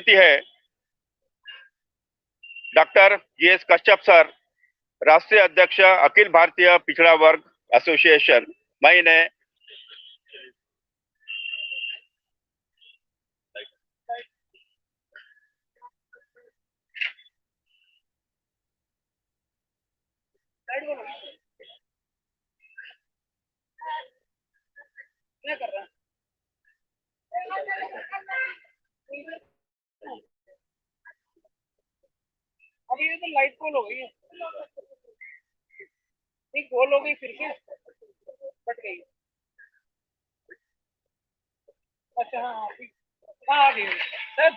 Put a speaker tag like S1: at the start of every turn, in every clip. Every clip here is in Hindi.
S1: अतिथि है डॉक्टर जीएस कश्यप सर, राष्ट्रीय अध्यक्ष अखिल भारतीय पिछड़ा वर्ग एसोसिएशन। मैं इन्हें क्या कर रहा है? अभी ये तो लाइट गोल हो गई है। नहीं, गोल हो गई फिर से कट गई। अच्छा, हाँ हाँ ठीक। हाँ, आ गई सर।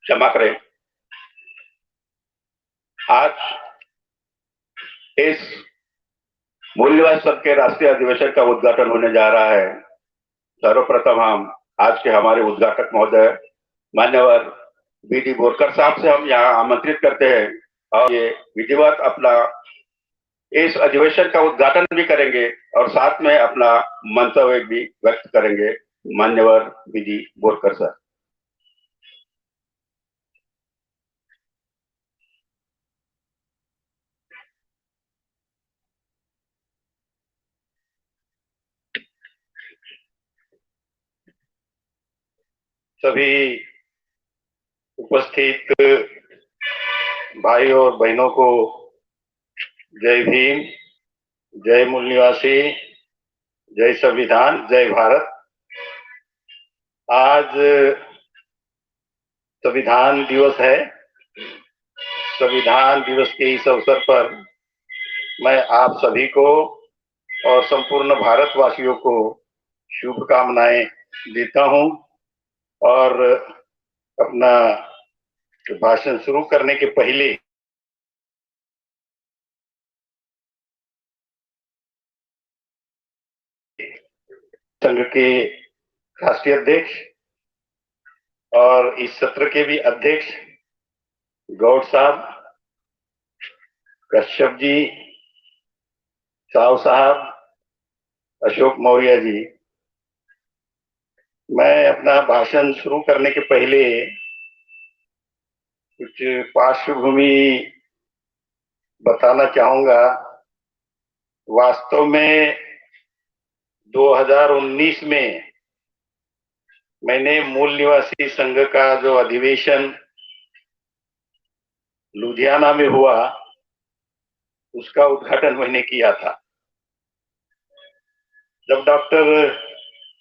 S1: क्षमा करें, आज इस मूल्यवान सत्र के राष्ट्रीय अधिवेशन का उद्घाटन होने जा रहा है। सर्वप्रथम हम आज के हमारे उद्घाटक महोदय मान्यवर बीडी बोरकर साहब से हम यहाँ आमंत्रित करते हैं और ये विधिवत अपना इस अधिवेशन का उद्घाटन भी करेंगे और साथ में अपना मंतव्य भी व्यक्त करेंगे। मान्यवर बीडी बोरकर सर। सभी उपस्थित भाई और बहनों को जय भीम, जय मूल निवासी, जय संविधान, जय भारत। आज संविधान दिवस है। संविधान दिवस के इस अवसर पर मैं आप सभी को और संपूर्ण भारतवासियों को शुभकामनाएं देता हूं और अपना भाषण शुरू करने के पहले संघ के राष्ट्रीय अध्यक्ष और इस सत्र के भी अध्यक्ष गौड़ साहब, कश्यप जी, साव साहब, अशोक मौर्य जी, मैं अपना भाषण शुरू करने के पहले कुछ पार्श्वभूमि बताना चाहूंगा। वास्तव में 2019 में मैंने मूल निवासी संघ का जो अधिवेशन लुधियाना में हुआ उसका उद्घाटन मैंने किया था। जब डॉक्टर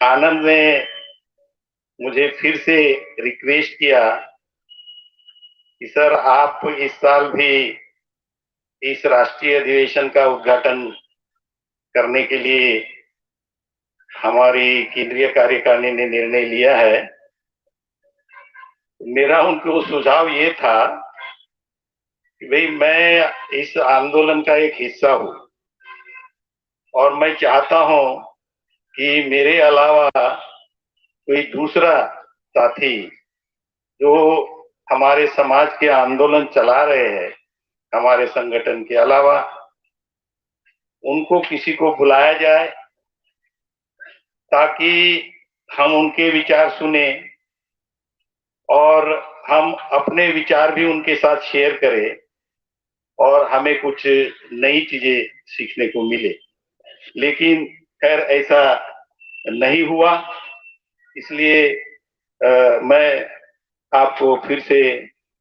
S1: आनंद ने मुझे फिर से रिक्वेस्ट किया कि सर आप इस साल भी इस राष्ट्रीय अधिवेशन का उद्घाटन करने के लिए हमारी केंद्रीय कार्यकारिणी ने निर्णय लिया है, मेरा उनको सुझाव ये था कि भाई मैं इस आंदोलन का एक हिस्सा हूं और मैं चाहता हूं कि मेरे अलावा कोई दूसरा साथी जो हमारे समाज के आंदोलन चला रहे हैं, हमारे संगठन के अलावा उनको किसी को बुलाया जाए ताकि हम उनके विचार सुने और हम अपने विचार भी उनके साथ शेयर करें और हमें कुछ नई चीजें सीखने को मिले। लेकिन खैर ऐसा नहीं हुआ, इसलिए मैं आपको फिर से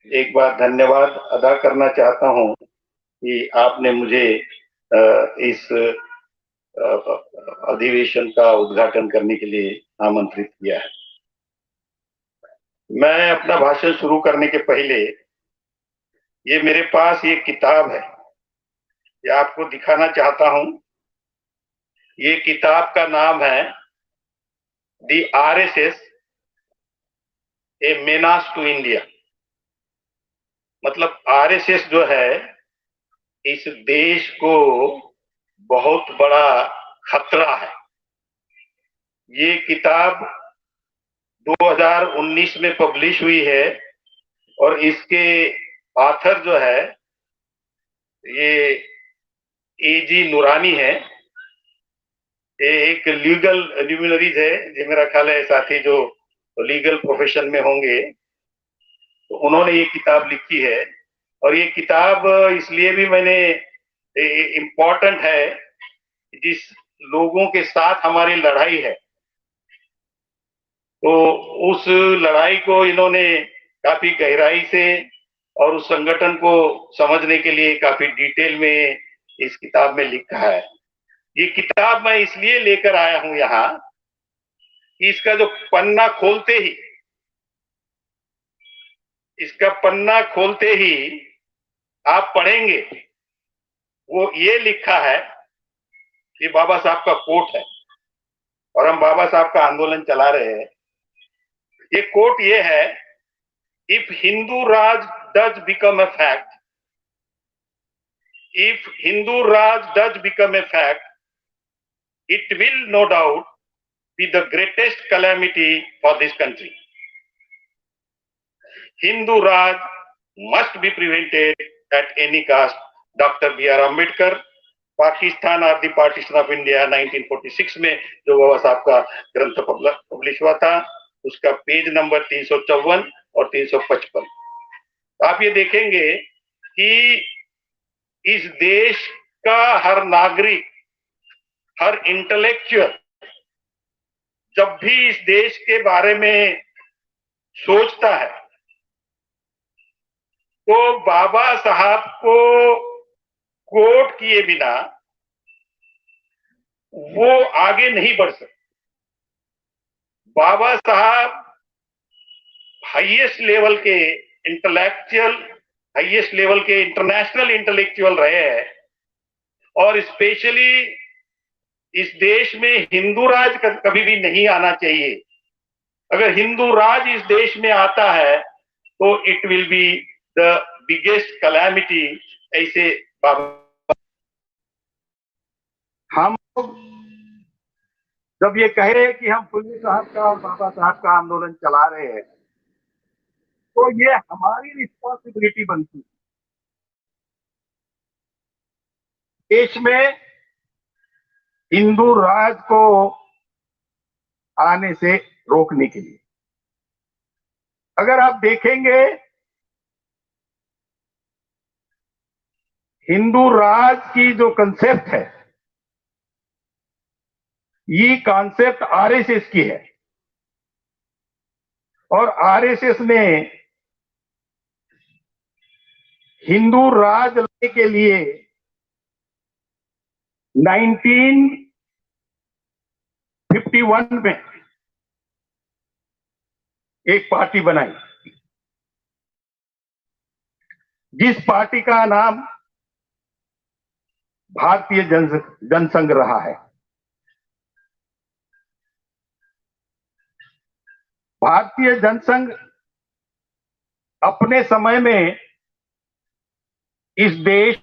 S1: एक बार धन्यवाद अदा करना चाहता हूं कि आपने मुझे इस अधिवेशन का उद्घाटन करने के लिए आमंत्रित किया है। मैं अपना भाषण शुरू करने के पहले ये मेरे पास ये किताब है, ये आपको दिखाना चाहता हूं। ये किताब का नाम है दी आरएसएस ए मेनास टू इंडिया। मतलब आरएसएस जो है इस देश को बहुत बड़ा खतरा है। ये किताब 2019 में पब्लिश हुई है और इसके ऑथर जो है ये एजी नूरानी है ये एक लीगल ल्यूमिनरीज है, जो मेरा ख्याल है साथी जो लीगल प्रोफेशन में होंगे, तो उन्होंने ये किताब लिखी है। और ये किताब इसलिए भी मैंने इम्पोर्टेंट है, जिस लोगों के साथ हमारी लड़ाई है, तो उस लड़ाई को इन्होंने काफी गहराई से और उस संगठन को समझने के लिए काफी डिटेल में इस किताब में लिखा है। ये किताब मैं इसलिए लेकर आया हूं यहाँ कि इसका जो पन्ना खोलते ही, इसका पन्ना खोलते ही आप पढ़ेंगे, वो ये लिखा है, ये बाबा साहब का कोट है और हम बाबा साहब का आंदोलन चला रहे हैं। ये कोट ये है, if Hindu Raj does become a fact, if Hindu Raj does become a fact, it will no doubt be the greatest calamity for this country. Hindu Raj must be prevented at any cost. Dr. B.R. Ambedkar, Pakistan और दी पार्टीशन ऑफ इंडिया 1946 में जो बाबा साहब का ग्रंथ पब्लिश हुआ था, उसका पेज नंबर 354 और 355। आप ये देखेंगे कि इस देश का हर नागरिक, हर इंटेलेक्चुअल जब भी इस देश के बारे में सोचता है, तो बाबा साहब को कोट किए बिना वो आगे नहीं बढ़ सकते। बाबा साहब हाईएस्ट लेवल के इंटेलेक्चुअल, हाईएस्ट लेवल के इंटरनेशनल इंटेलेक्चुअल रहे हैं, और स्पेशली इस देश में हिंदू राज कभी भी नहीं आना चाहिए। अगर हिंदू राज इस देश में आता है तो it will be the biggest calamity. ऐसे हम जब ये कह रहे हैं कि हम फुल्ली साहब का और बाबा साहब का आंदोलन चला रहे हैं, तो ये हमारी रिस्पॉन्सिबिलिटी बनती है देश में हिंदू राज को आने से रोकने के लिए। अगर आप देखेंगे, हिंदू राज की जो कंसेप्ट है, ये कॉन्सेप्ट आरएसएस की है, और आरएसएस ने हिंदू राज लाने के लिए 1951 में एक पार्टी बनाई, जिस पार्टी का नाम भारतीय जनसंघ रहा है। भारतीय जनसंघ अपने समय में इस देश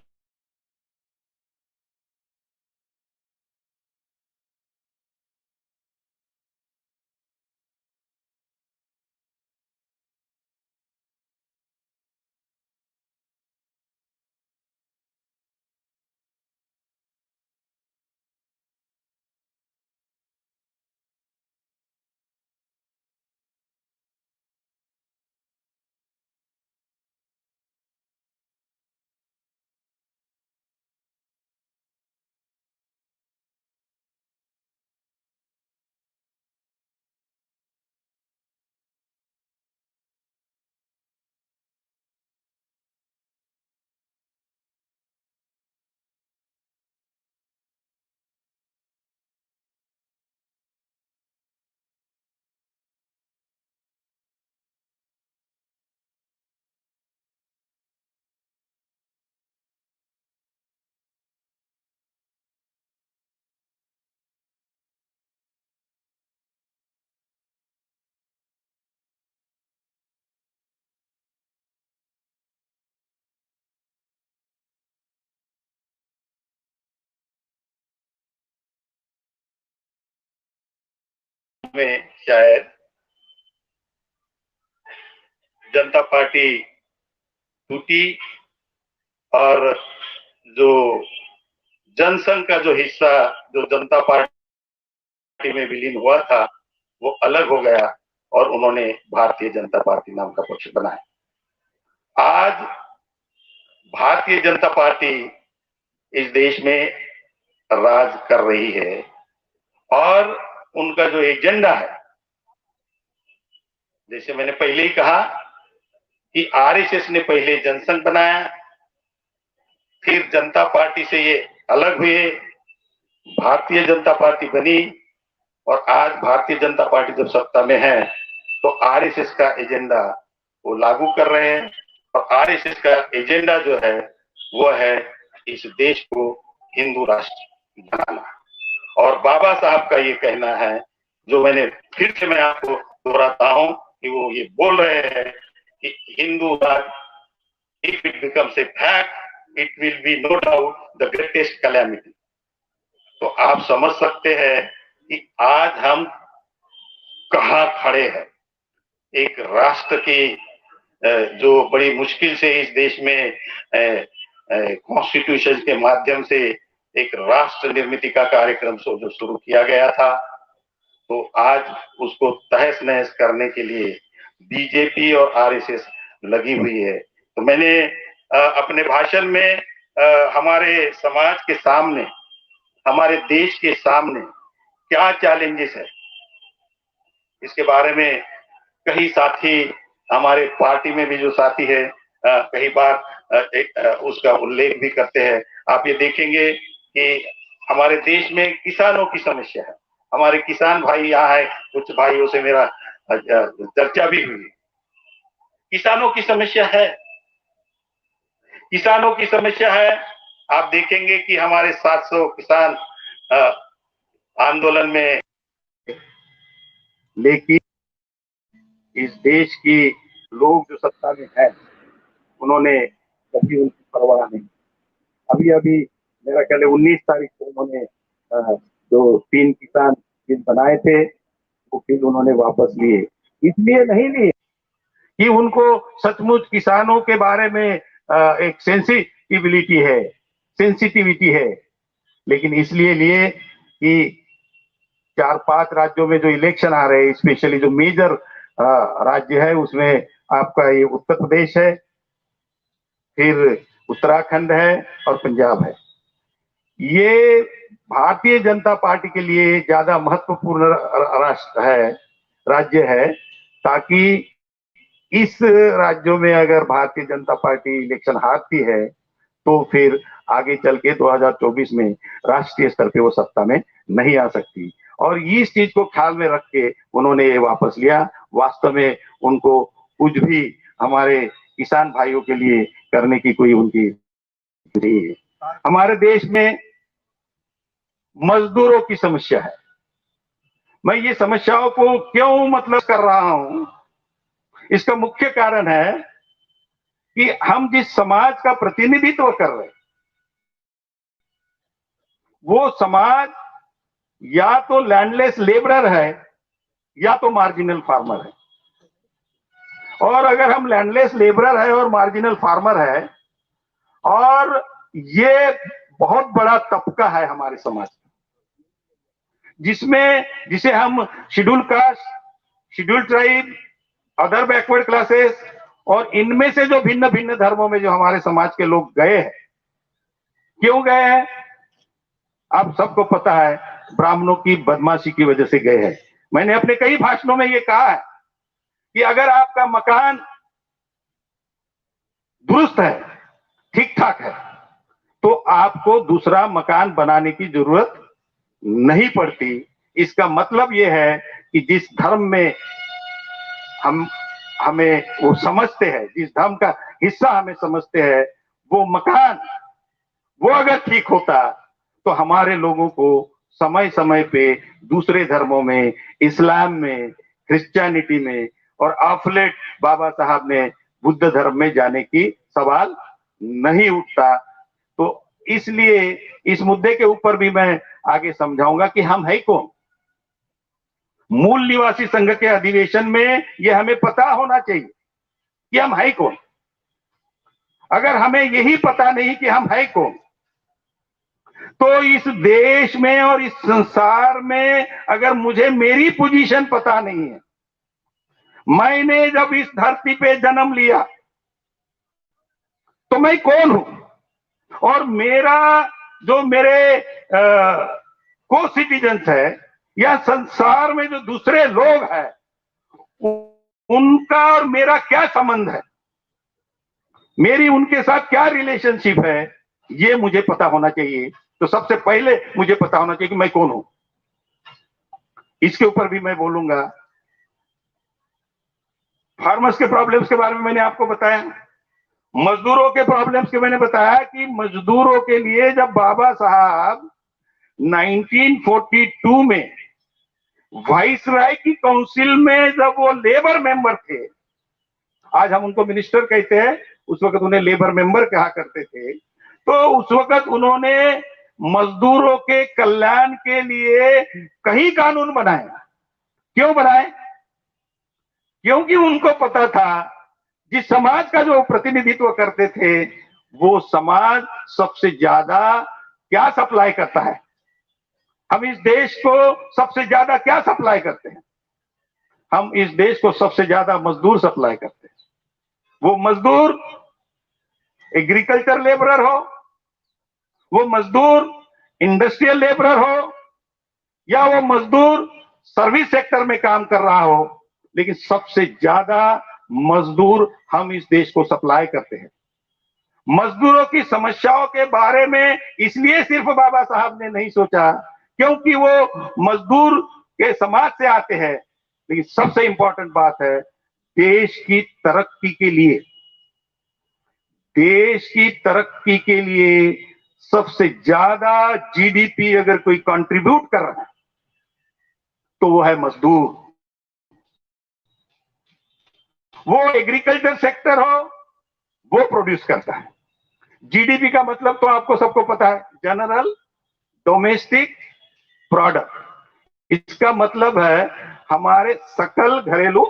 S1: में शायद जनता पार्टी टूटी, और जो जनसंघ का जो हिस्सा, जो जनता पार्टी पार्टी में विलीन हुआ था वो अलग हो गया और उन्होंने भारतीय जनता पार्टी नाम का पक्ष बनाया। आज भारतीय जनता पार्टी इस देश में राज कर रही है और उनका जो एजेंडा है, जैसे मैंने पहले ही कहा कि आरएसएस ने पहले जनसंघ बनाया, फिर जनता पार्टी से ये अलग हुए, भारतीय जनता पार्टी बनी और आज भारतीय जनता पार्टी जब सत्ता में है तो आरएसएस का एजेंडा वो लागू कर रहे हैं और आरएसएस का एजेंडा जो है वो है इस देश को हिंदू राष्ट्र बनाना। और बाबा साहब का ये कहना है, जो फिर से मैं आपको दोहराता हूं कि वो ये बोल रहे हैं कि हिंदू राष्ट्र if it becomes a fact it will be no doubt the greatest calamity. तो आप समझ सकते हैं कि आज हम कहां खड़े हैं। एक राष्ट्र की जो बड़ी मुश्किल से इस देश में कॉन्स्टिट्यूशन के माध्यम से एक राष्ट्र निर्मित का कार्यक्रम जो शुरू किया गया था, तो आज उसको तहस नहस करने के लिए बीजेपी और आरएसएस लगी हुई है। तो मैंने अपने भाषण में हमारे समाज के सामने, हमारे देश के सामने क्या चैलेंजेस है इसके बारे में कई साथी, हमारे पार्टी में भी जो साथी है कई बार उसका उल्लेख भी करते हैं। आप ये देखेंगे कि हमारे देश में किसानों की समस्या है, हमारे किसान भाई यहाँ है, कुछ भाइयों से मेरा चर्चा भी हुई। किसानों की समस्या है, किसानों की समस्या है। आप देखेंगे कि हमारे 700 किसान आंदोलन में, लेकिन इस देश की लोग जो सत्ता में है उन्होंने कभी उनकी परवाह नहीं। अभी अभी मेरा ख्याल है 19 तारीख को उन्होंने जो 3 किसान बिल बनाए थे वो फिर उन्होंने वापस लिए। इसलिए नहीं लिए कि उनको सचमुच किसानों के बारे में एक सेंसिटिविटी है, लेकिन इसलिए लिए कि 4-5 राज्यों में जो इलेक्शन आ रहे हैं, स्पेशली जो मेजर राज्य है उसमें आपका ये उत्तर प्रदेश है, फिर उत्तराखंड है और पंजाब है। ये भारतीय जनता पार्टी के लिए ज्यादा महत्वपूर्ण राज्य है, ताकि इस राज्यों में अगर भारतीय जनता पार्टी इलेक्शन हारती है तो फिर आगे चल के 2024 में राष्ट्रीय स्तर पे वो सत्ता में नहीं आ सकती। और इस चीज को ख्याल में रख के उन्होंने ये वापस लिया। वास्तव में उनको कुछ भी हमारे किसान भाइयों के लिए करने की कोई उनकी नहीं है। हमारे देश में मजदूरों की समस्या है। मैं ये समस्याओं को क्यों कर रहा हूं, इसका मुख्य कारण है कि हम जिस समाज का प्रतिनिधित्व कर रहे हैं वो समाज या तो लैंडलेस लेबरर है या तो मार्जिनल फार्मर है। और अगर हम लैंडलेस लेबरर है और मार्जिनल फार्मर है और ये बहुत बड़ा तबका है हमारे समाज का, जिसे हम schedule caste, schedule tribe, other backward classes और इनमें से जो भिन्न भिन्न धर्मों में जो हमारे समाज के लोग गए हैं, क्यों गए हैं आप सबको पता है, ब्राह्मणों की बदमाशी की वजह से गए हैं। मैंने अपने कई भाषणों में ये कहा है कि अगर आपका मकान दुरुस्त है, ठीक ठाक है, तो आपको दूसरा मकान बनाने की जरूरत नहीं पड़ती। इसका मतलब यह है कि जिस धर्म में हमें वो समझते हैं, जिस धर्म का हिस्सा हमें समझते हैं, वो मकान वो अगर ठीक होता तो हमारे लोगों को समय समय पे दूसरे धर्मों में, इस्लाम में, क्रिश्चियनिटी में और ऑफलेट बाबा साहब ने बुद्ध धर्म में जाने की सवाल नहीं उठता। तो इसलिए इस मुद्दे के ऊपर भी मैं आगे समझाऊंगा कि हम है कौन। मूल निवासी संघ के अधिवेशन में यह हमें पता होना चाहिए कि हम है कौन। अगर हमें यही पता नहीं कि हम है कौन, तो इस देश में और इस संसार में अगर मुझे मेरी पोजीशन पता नहीं है, मैंने जब इस धरती पे जन्म लिया तो मैं कौन हूं, और मेरा जो मेरे को सिटीजन्स है या संसार में जो दूसरे लोग हैं उनका और मेरा क्या संबंध है, मेरी उनके साथ क्या रिलेशनशिप है, ये मुझे पता होना चाहिए। तो सबसे पहले मुझे पता होना चाहिए कि मैं कौन हूं। इसके ऊपर भी मैं बोलूंगा। फार्मर्स के प्रॉब्लम्स के बारे में मैंने आपको बताया, मजदूरों के प्रॉब्लम्स के मैंने बताया कि मजदूरों के लिए जब बाबा साहब 1942 में वाइस राय की काउंसिल में जब वो लेबर मेंबर थे, आज हम उनको मिनिस्टर कहते हैं, उस वक्त उन्हें लेबर मेंबर कहा करते थे, तो उस वक्त उन्होंने मजदूरों के कल्याण के लिए कई कानून बनाए। क्यों बनाए? क्योंकि उनको पता था जिस समाज का जो प्रतिनिधित्व करते थे वो समाज सबसे ज्यादा क्या सप्लाई करता है। हम इस देश को सबसे ज्यादा क्या सप्लाई करते हैं? हम इस देश को सबसे ज्यादा मजदूर सप्लाई करते हैं। वो मजदूर एग्रीकल्चर लेबरर हो, वो मजदूर इंडस्ट्रियल लेबरर हो, या वो मजदूर सर्विस सेक्टर में काम कर रहा हो, लेकिन सबसे ज्यादा मजदूर हम इस देश को सप्लाई करते हैं। मजदूरों की समस्याओं के बारे में इसलिए सिर्फ बाबा साहब ने नहीं सोचा क्योंकि वो मजदूर के समाज से आते हैं, लेकिन सबसे इंपॉर्टेंट बात है देश की तरक्की के लिए, देश की तरक्की के लिए सबसे ज्यादा जीडीपी अगर कोई कंट्रीब्यूट कर रहा है तो वो है मजदूर। वो एग्रीकल्चर सेक्टर हो, वो प्रोड्यूस करता है। जीडीपी का मतलब तो आपको सबको पता है, जनरल डोमेस्टिक प्रोडक्ट। इसका मतलब है हमारे सकल घरेलू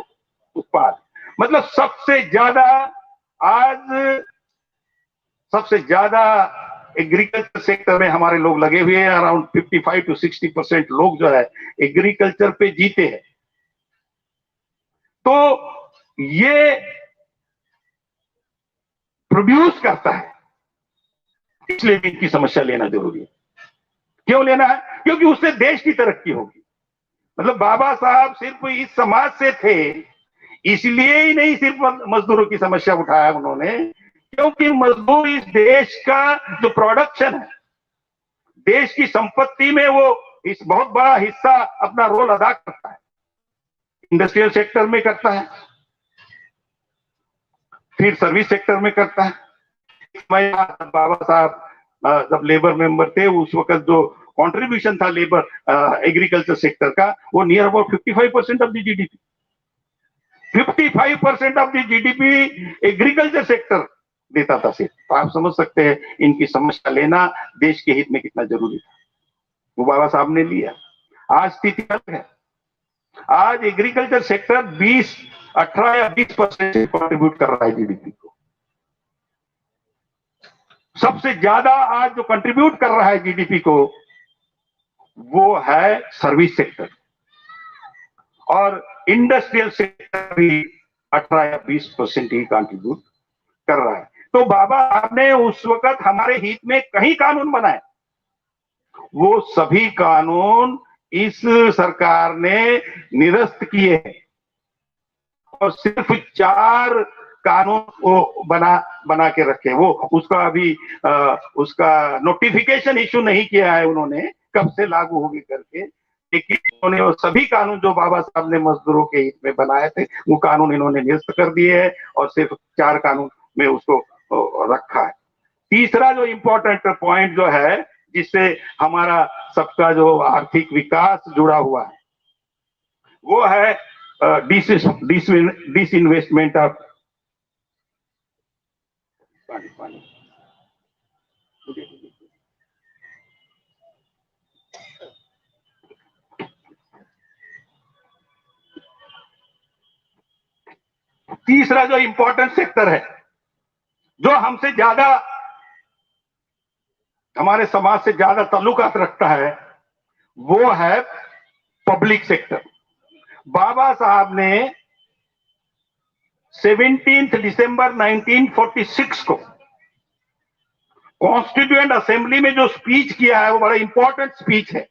S1: उत्पाद। मतलब सबसे ज्यादा आज सबसे ज्यादा एग्रीकल्चर सेक्टर में हमारे लोग लगे हुए हैं। अराउंड 55 to 60% लोग जो है एग्रीकल्चर पे जीते हैं। तो ये प्रोड्यूस करता है, इसलिए भी इनकी समस्या लेना जरूरी है। क्यों लेना है? क्योंकि उससे देश की तरक्की होगी। मतलब बाबा साहब सिर्फ इस समाज से थे इसलिए ही नहीं सिर्फ मजदूरों की समस्या उठाया उन्होंने, क्योंकि मजदूर इस देश का जो प्रोडक्शन है, देश की संपत्ति में वो इस बहुत बड़ा हिस्सा अपना रोल अदा करता है। इंडस्ट्रियल सेक्टर में करता है, फिर सर्विस सेक्टर में करता है। बाबा साहब जब लेबर मेंबर थे उस वक्त जो कंट्रीब्यूशन था लेबर एग्रीकल्चर सेक्टर का वो near about 55% of the GDP. 55% of the GDP agriculture sector देता था सिर्फ। तो आप समझ सकते हैं इनकी समस्या लेना देश के हित में कितना जरूरी था। वो बाबा साहब ने लिया। आज स्थिति अलग है। आज एग्रीकल्चर सेक्टर 18 या 20% कंट्रीब्यूट कर रहा है जीडीपी को। सबसे ज्यादा आज जो कंट्रीब्यूट कर रहा है जीडीपी को वो है सर्विस सेक्टर, और इंडस्ट्रियल सेक्टर भी 18 या 20% ही कंट्रीब्यूट कर रहा है। तो बाबा आपने उस वक्त हमारे हित में कई कानून बनाए, वो सभी कानून इस सरकार ने निरस्त किए हैं, और सिर्फ 4 कानून वो बना के रखे। वो उसका अभी उसका नोटिफिकेशन इशू नहीं किया है उन्होंने, कब से लागू होगी करके, लेकिन उन्होंने वो सभी कानून जो बाबा साहब ने मजदूरों के हित में बनाए थे वो कानून इन्होंने निरस्त कर दिए हैं और सिर्फ 4 कानून में उसको रखा है। तीसरा जो इंपॉर्टेंट पॉइंट जो है जिससे हमारा सबका जो आर्थिक विकास जुड़ा हुआ है वो है डिसइन्वेस्टमेंट ऑफ पानी। तीसरा जो इंपॉर्टेंट सेक्टर है जो हमसे ज्यादा हमारे समाज से ज्यादा ताल्लुकात रखता है, वो है पब्लिक सेक्टर। बाबा साहब ने 17 दिसंबर 1946 को कॉन्स्टिट्यूएंट असेंबली में जो स्पीच किया है वो बड़ा इंपॉर्टेंट स्पीच है।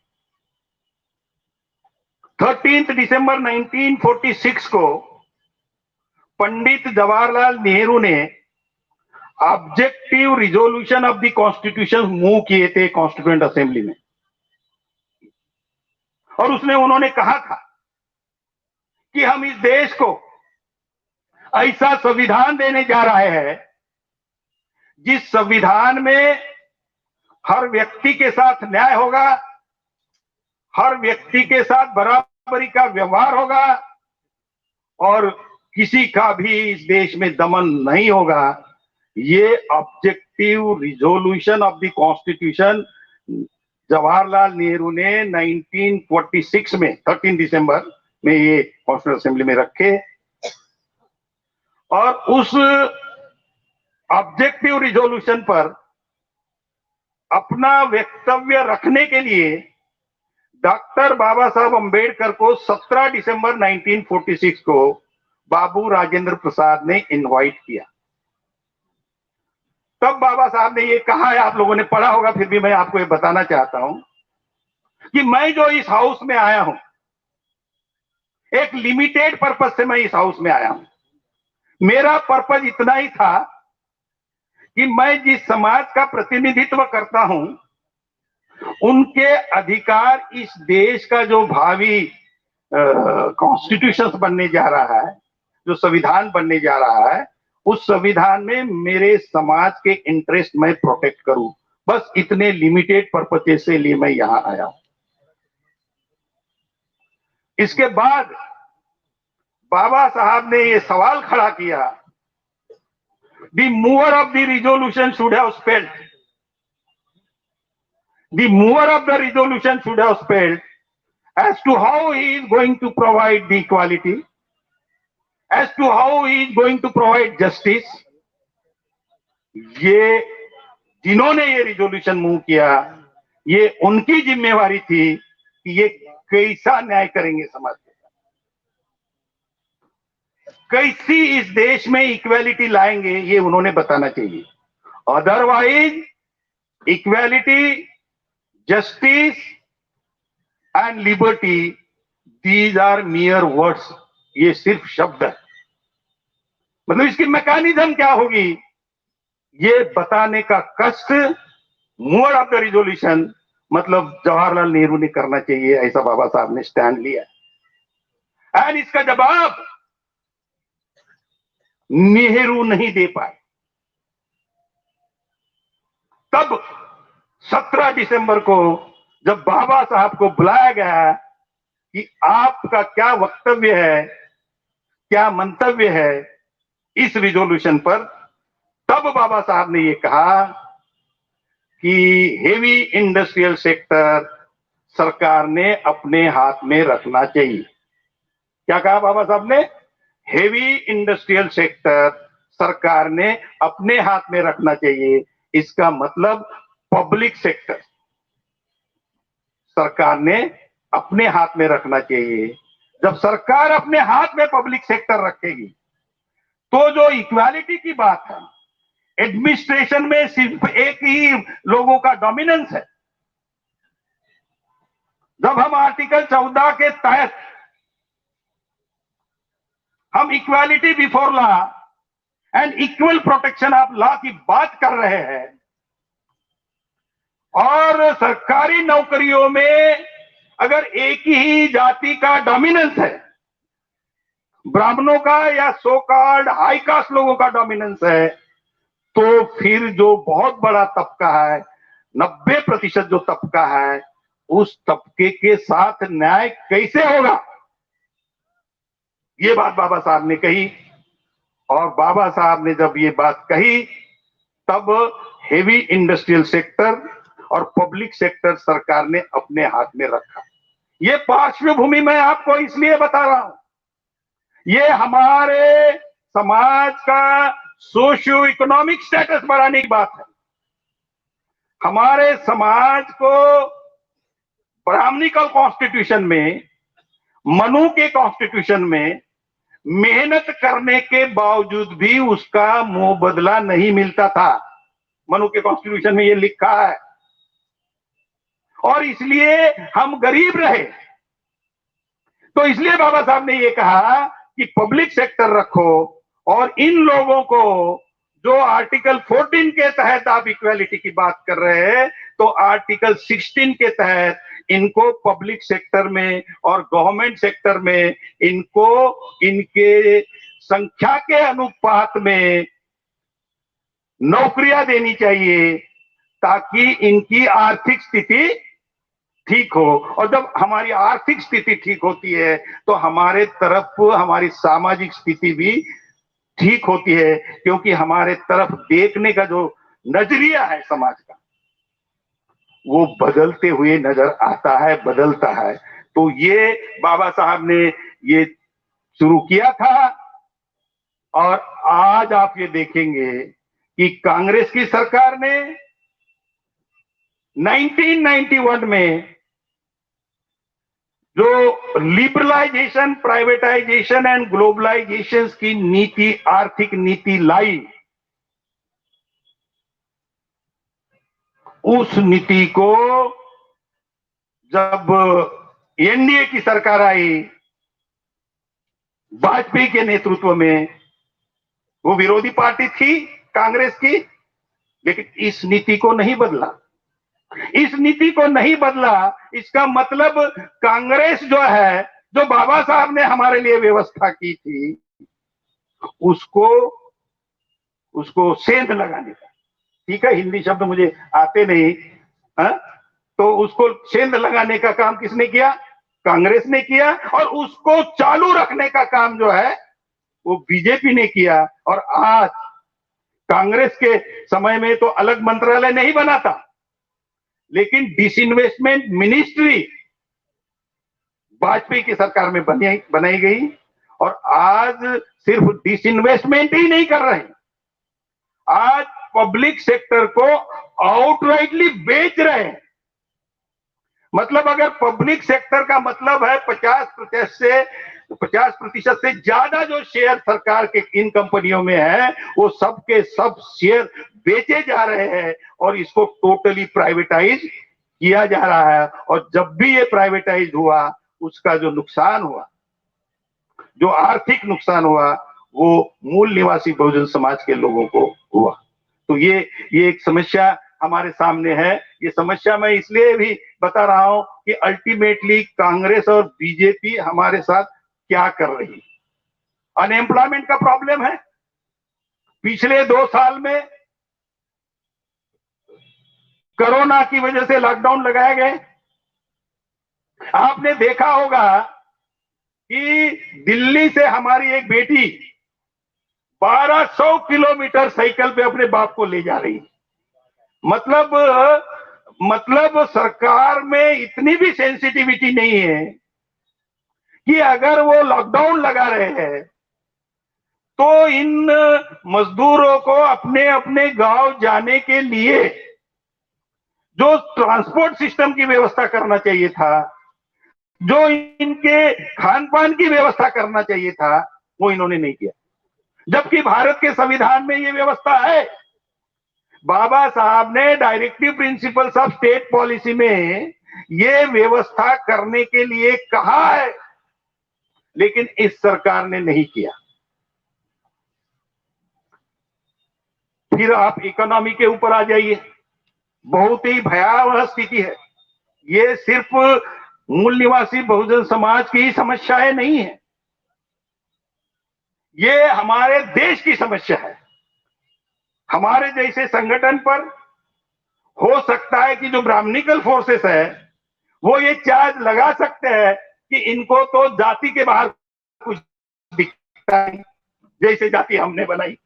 S1: 13 दिसंबर 1946 को पंडित जवाहरलाल नेहरू ने objective resolution of the constitution move किए थे कॉन्स्टिट्यूएंट असेंबली में, और उसमें उन्होंने कहा था कि हम इस देश को ऐसा संविधान देने जा रहे हैं जिस संविधान में हर व्यक्ति के साथ न्याय होगा, हर व्यक्ति के साथ बराबरी का व्यवहार होगा और किसी का भी इस देश में दमन नहीं होगा। ये objective resolution of the constitution Jawaharlal Nehru ने 1946 में 13 दिसंबर में ये कॉन्स्टिट्यूंट असेंबली में रखे, और उस ऑब्जेक्टिव रिजोल्यूशन पर अपना वक्तव्य रखने के लिए डॉक्टर बाबा साहब अंबेडकर को 17 दिसंबर 1946 को बाबू राजेंद्र प्रसाद ने इनवाइट किया। तब बाबा साहब ने ये कहा है, आप लोगों ने पढ़ा होगा, फिर भी मैं आपको ये बताना चाहता हूं कि मैं जो इस हाउस में आया हूं, एक लिमिटेड पर्पस से मैं इस हाउस में आया हूं। मेरा पर्पस इतना ही था कि मैं जिस समाज का प्रतिनिधित्व करता हूं उनके अधिकार इस देश का जो भावी कॉन्स्टिट्यूशन बनने जा रहा है, जो संविधान बनने जा रहा है, उस संविधान में मेरे समाज के इंटरेस्ट मैं प्रोटेक्ट करूं। बस इतने लिमिटेड पर्पस से लिए मैं यहां आया हूं। इसके बाद बाबा साहब ने ये सवाल खड़ा किया, the mover of the resolution should have spelled, the mover of the resolution should have spelled as to how he is going to provide the equality, as to how he is going to provide justice. ये जिन्होंने ये रिजोल्यूशन मूव किया, ये उनकी जिम्मेवारी थी कि ये कैसा न्याय करेंगे समाज के साथ, कैसी इस देश में इक्वालिटी लाएंगे, ये उन्होंने बताना चाहिए। Otherwise equality, justice and liberty, these are mere words, ये सिर्फ शब्द है। मतलब इसकी मैकेनिज्म क्या होगी ये बताने का कष्ट मूवर ऑफ द रिजोल्यूशन मतलब जवाहरलाल नेहरू ने करना चाहिए, ऐसा बाबा साहब ने स्टैंड लिया। एंड इसका जवाब नेहरू नहीं दे पाए। तब 17 दिसंबर को जब बाबा साहब को बुलाया गया कि आपका क्या वक्तव्य है, क्या मंतव्य है इस रिजोल्यूशन पर, तब बाबा साहब ने ये कहा कि हेवी इंडस्ट्रियल सेक्टर सरकार ने अपने हाथ में रखना चाहिए। क्या कहा बाबा साहब ने? हेवी इंडस्ट्रियल सेक्टर सरकार ने अपने हाथ में रखना चाहिए। इसका मतलब पब्लिक सेक्टर सरकार ने अपने हाथ में रखना चाहिए। जब सरकार अपने हाथ में पब्लिक सेक्टर रखेगी तो जो इक्वालिटी की बात है, एडमिनिस्ट्रेशन में सिर्फ एक ही लोगों का डोमिनेंस है। जब हम आर्टिकल 14 के तहत हम equality before law and equal protection of law की बात कर रहे हैं और सरकारी नौकरियों में अगर एक ही जाति का डोमिनेंस है, ब्राह्मणों का या सो कॉल्ड हाई कास्ट लोगों का डोमिनेंस है, तो फिर जो बहुत बड़ा तबका है, 90% जो तबका है, उस तबके के साथ न्याय कैसे होगा? ये बात बाबा साहब ने कही। और बाबा साहब ने जब ये बात कही तब हेवी इंडस्ट्रियल सेक्टर और पब्लिक सेक्टर सरकार ने अपने हाथ में रखा। ये पार्श्वभूमि मैं आपको इसलिए बता रहा हूं, ये हमारे समाज का सोशियो इकोनॉमिक स्टेटस बढ़ाने की बात है। हमारे समाज को ब्राह्मणिकल कॉन्स्टिट्यूशन में, मनु के कॉन्स्टिट्यूशन में मेहनत करने के बावजूद भी उसका मुंह बदला नहीं मिलता था। मनु के कॉन्स्टिट्यूशन में ये लिखा है। और इसलिए हम गरीब रहे। तो इसलिए बाबा साहब ने ये कहा कि पब्लिक सेक्टर रखो, और इन लोगों को जो आर्टिकल 14 के तहत आप इक्वालिटी की बात कर रहे हैं, तो आर्टिकल 16 के तहत इनको पब्लिक सेक्टर में और गवर्नमेंट सेक्टर में इनको इनके संख्या के अनुपात में नौकरियां देनी चाहिए, ताकि इनकी आर्थिक स्थिति ठीक हो। और जब हमारी आर्थिक स्थिति ठीक होती है तो हमारे तरफ हमारी सामाजिक स्थिति भी ठीक होती है, क्योंकि हमारे तरफ देखने का जो नजरिया है समाज का, वो बदलते हुए नजर आता है, बदलता है। तो ये बाबा साहब ने ये शुरू किया था। और आज आप ये देखेंगे कि कांग्रेस की सरकार ने 1991 में जो लिबरलाइजेशन, प्राइवेटाइजेशन एंड ग्लोबलाइजेशन की नीति, आर्थिक नीति लाई, उस नीति को जब एनडीए की सरकार आई वाजपेयी के नेतृत्व में, वो विरोधी पार्टी थी कांग्रेस की, लेकिन इस नीति को नहीं बदला। इस नीति को नहीं बदला, इसका मतलब कांग्रेस जो है, जो बाबा साहब ने हमारे लिए व्यवस्था की थी, उसको सेंध लगाने का, ठीक है, हिंदी शब्द मुझे आते नहीं, तो उसको सेंध लगाने का काम किसने किया? कांग्रेस ने किया। और उसको चालू रखने का काम जो है वो बीजेपी ने किया। और आज कांग्रेस के समय में तो अलग मंत्रालय नहीं बना था, लेकिन डिसइन्वेस्टमेंट मिनिस्ट्री वाजपेयी की सरकार में बनाई गई। और आज सिर्फ डिसइन्वेस्टमेंट ही नहीं कर रहे, आज पब्लिक सेक्टर को आउटराइटली बेच रहे हैं। मतलब अगर पब्लिक सेक्टर का मतलब है 50% से ज्यादा जो शेयर सरकार के इन कंपनियों में है, वो सब के सब शेयर बेचे जा रहे हैं और इसको टोटली प्राइवेटाइज किया जा रहा है। और जब भी ये प्राइवेटाइज हुआ, उसका जो नुकसान हुआ, जो आर्थिक नुकसान हुआ, वो मूल निवासी बहुजन समाज के लोगों को हुआ। तो ये एक समस्या हमारे सामने है। ये समस्या मैं इसलिए भी बता रहा हूं कि अल्टीमेटली कांग्रेस और बीजेपी हमारे साथ क्या कर रही है। अनएम्प्लॉयमेंट का प्रॉब्लम है। पिछले 2 साल में कोरोना की वजह से लॉकडाउन लगाए गए। आपने देखा होगा कि दिल्ली से हमारी एक बेटी 1200 किलोमीटर साइकिल पे अपने बाप को ले जा रही है। मतलब सरकार में इतनी भी सेंसिटिविटी नहीं है कि अगर वो लॉकडाउन लगा रहे हैं तो इन मजदूरों को अपने अपने गांव जाने के लिए जो ट्रांसपोर्ट सिस्टम की व्यवस्था करना चाहिए था, जो इनके खान पान की व्यवस्था करना चाहिए था, वो इन्होंने नहीं किया। जबकि भारत के संविधान में ये व्यवस्था है। बाबा साहब ने directive principles of state policy में ये व्यवस्था करने के लिए कहा है, लेकिन इस सरकार ने नहीं किया। फिर आप इकोनॉमी के ऊपर आ जाइए, बहुत ही भयावह स्थिति है। ये सिर्फ मूल निवासी बहुजन समाज की ही समस्याएं नहीं है, ये हमारे देश की समस्या है। हमारे जैसे संगठन पर हो सकता है कि जो ब्राह्मणिकल फोर्सेस है वो ये चार्ज लगा सकते हैं कि इनको तो जाति के बाहर कुछ दिखता नहीं, जैसे जाति हमने बनाई।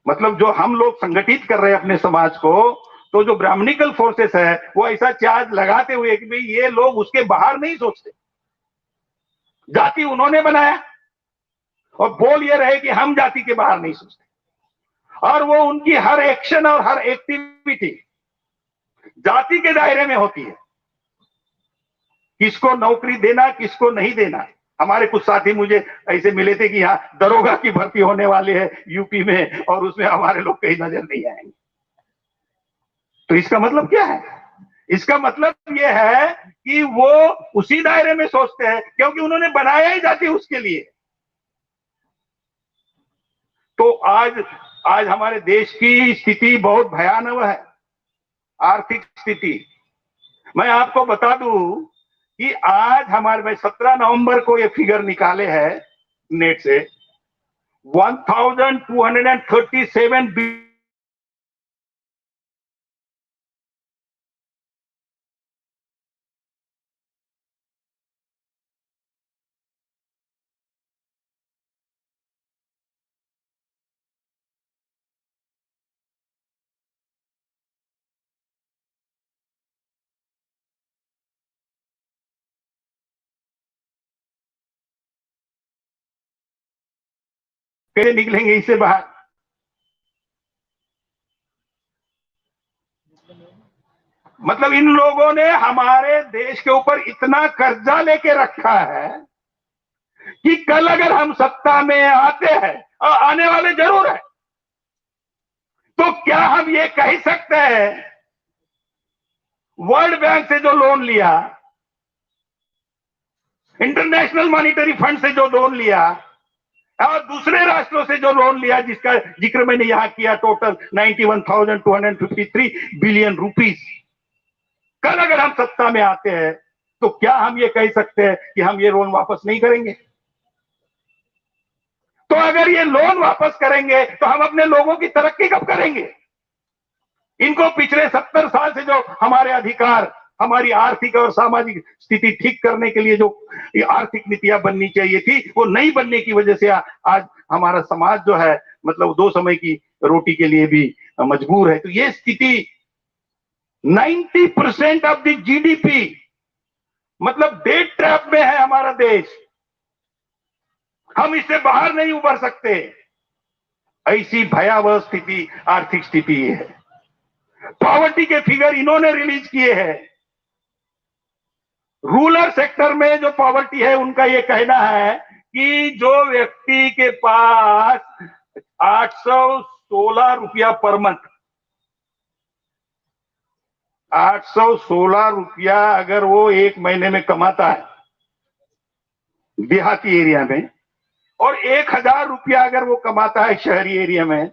S1: मतलब जो हम लोग संगठित कर रहे हैं अपने समाज को, तो जो ब्राह्मणिकल फोर्सेस है वो ऐसा चार्ज लगाते हुए कि भाई ये लोग उसके बाहर नहीं सोचते, जाति उन्होंने बनाया, और बोल ये रहे कि हम जाति के बाहर नहीं सोचते।
S2: और वो उनकी हर एक्शन और हर एक्टिविटी जाति के दायरे में होती है। किसको नौकरी देना, किसको नहीं देना। हमारे कुछ साथी मुझे ऐसे मिले थे कि यहाँ दरोगा की भर्ती होने वाली है यूपी में, और उसमें हमारे लोग कहीं नजर नहीं आएंगे। तो इसका मतलब क्या है? इसका मतलब यह है कि वो उसी दायरे में सोचते हैं, क्योंकि उन्होंने बनाया ही जाति उसके लिए। तो आज हमारे देश की स्थिति बहुत भयानक है, आर्थिक स्थिति। मैं आपको बता दूं कि आज हमारे 17 नवंबर को ये फिगर निकाले हैं नेट से, 1237 कैसे निकलेंगे इससे बाहर? मतलब इन लोगों ने हमारे देश के ऊपर इतना कर्जा लेके रखा है कि कल अगर हम सत्ता में आते हैं, और आने वाले जरूर है, तो क्या हम ये कह सकते हैं वर्ल्ड बैंक से जो लोन लिया, इंटरनेशनल मॉनिटरी फंड से जो लोन लिया, और दूसरे राष्ट्रों से जो लोन लिया, जिसका जिक्र मैंने यहां किया, टोटल 91,253 बिलियन रुपीस, कल अगर हम सत्ता में आते हैं तो क्या हम ये कह सकते हैं कि हम ये लोन वापस नहीं करेंगे? तो अगर ये लोन वापस करेंगे तो हम अपने लोगों की तरक्की कब करेंगे? इनको पिछले 70 साल से जो हमारे अधिकार, हमारी आर्थिक और सामाजिक स्थिति ठीक करने के लिए जो आर्थिक नीतियां बननी चाहिए थी, वो नहीं बनने की वजह से आज हमारा समाज जो है, मतलब 2 समय की रोटी के लिए भी मजबूर है। तो ये स्थिति 90% ऑफ द जीडीपी, मतलब डेट ट्रैप में है हमारा देश। हम इससे बाहर नहीं उबर सकते। ऐसी भयावह स्थिति, आर्थिक स्थिति है। पॉवर्टी के फिगर इन्होंने रिलीज किए हैं। रूरल सेक्टर में जो पॉवर्टी है, उनका ये कहना है कि जो व्यक्ति के पास 816 रुपया पर मंथ, 816 रुपया अगर वो एक महीने में कमाता है देहाती एरिया में, और 1000 रुपया अगर वो कमाता है शहरी एरिया में,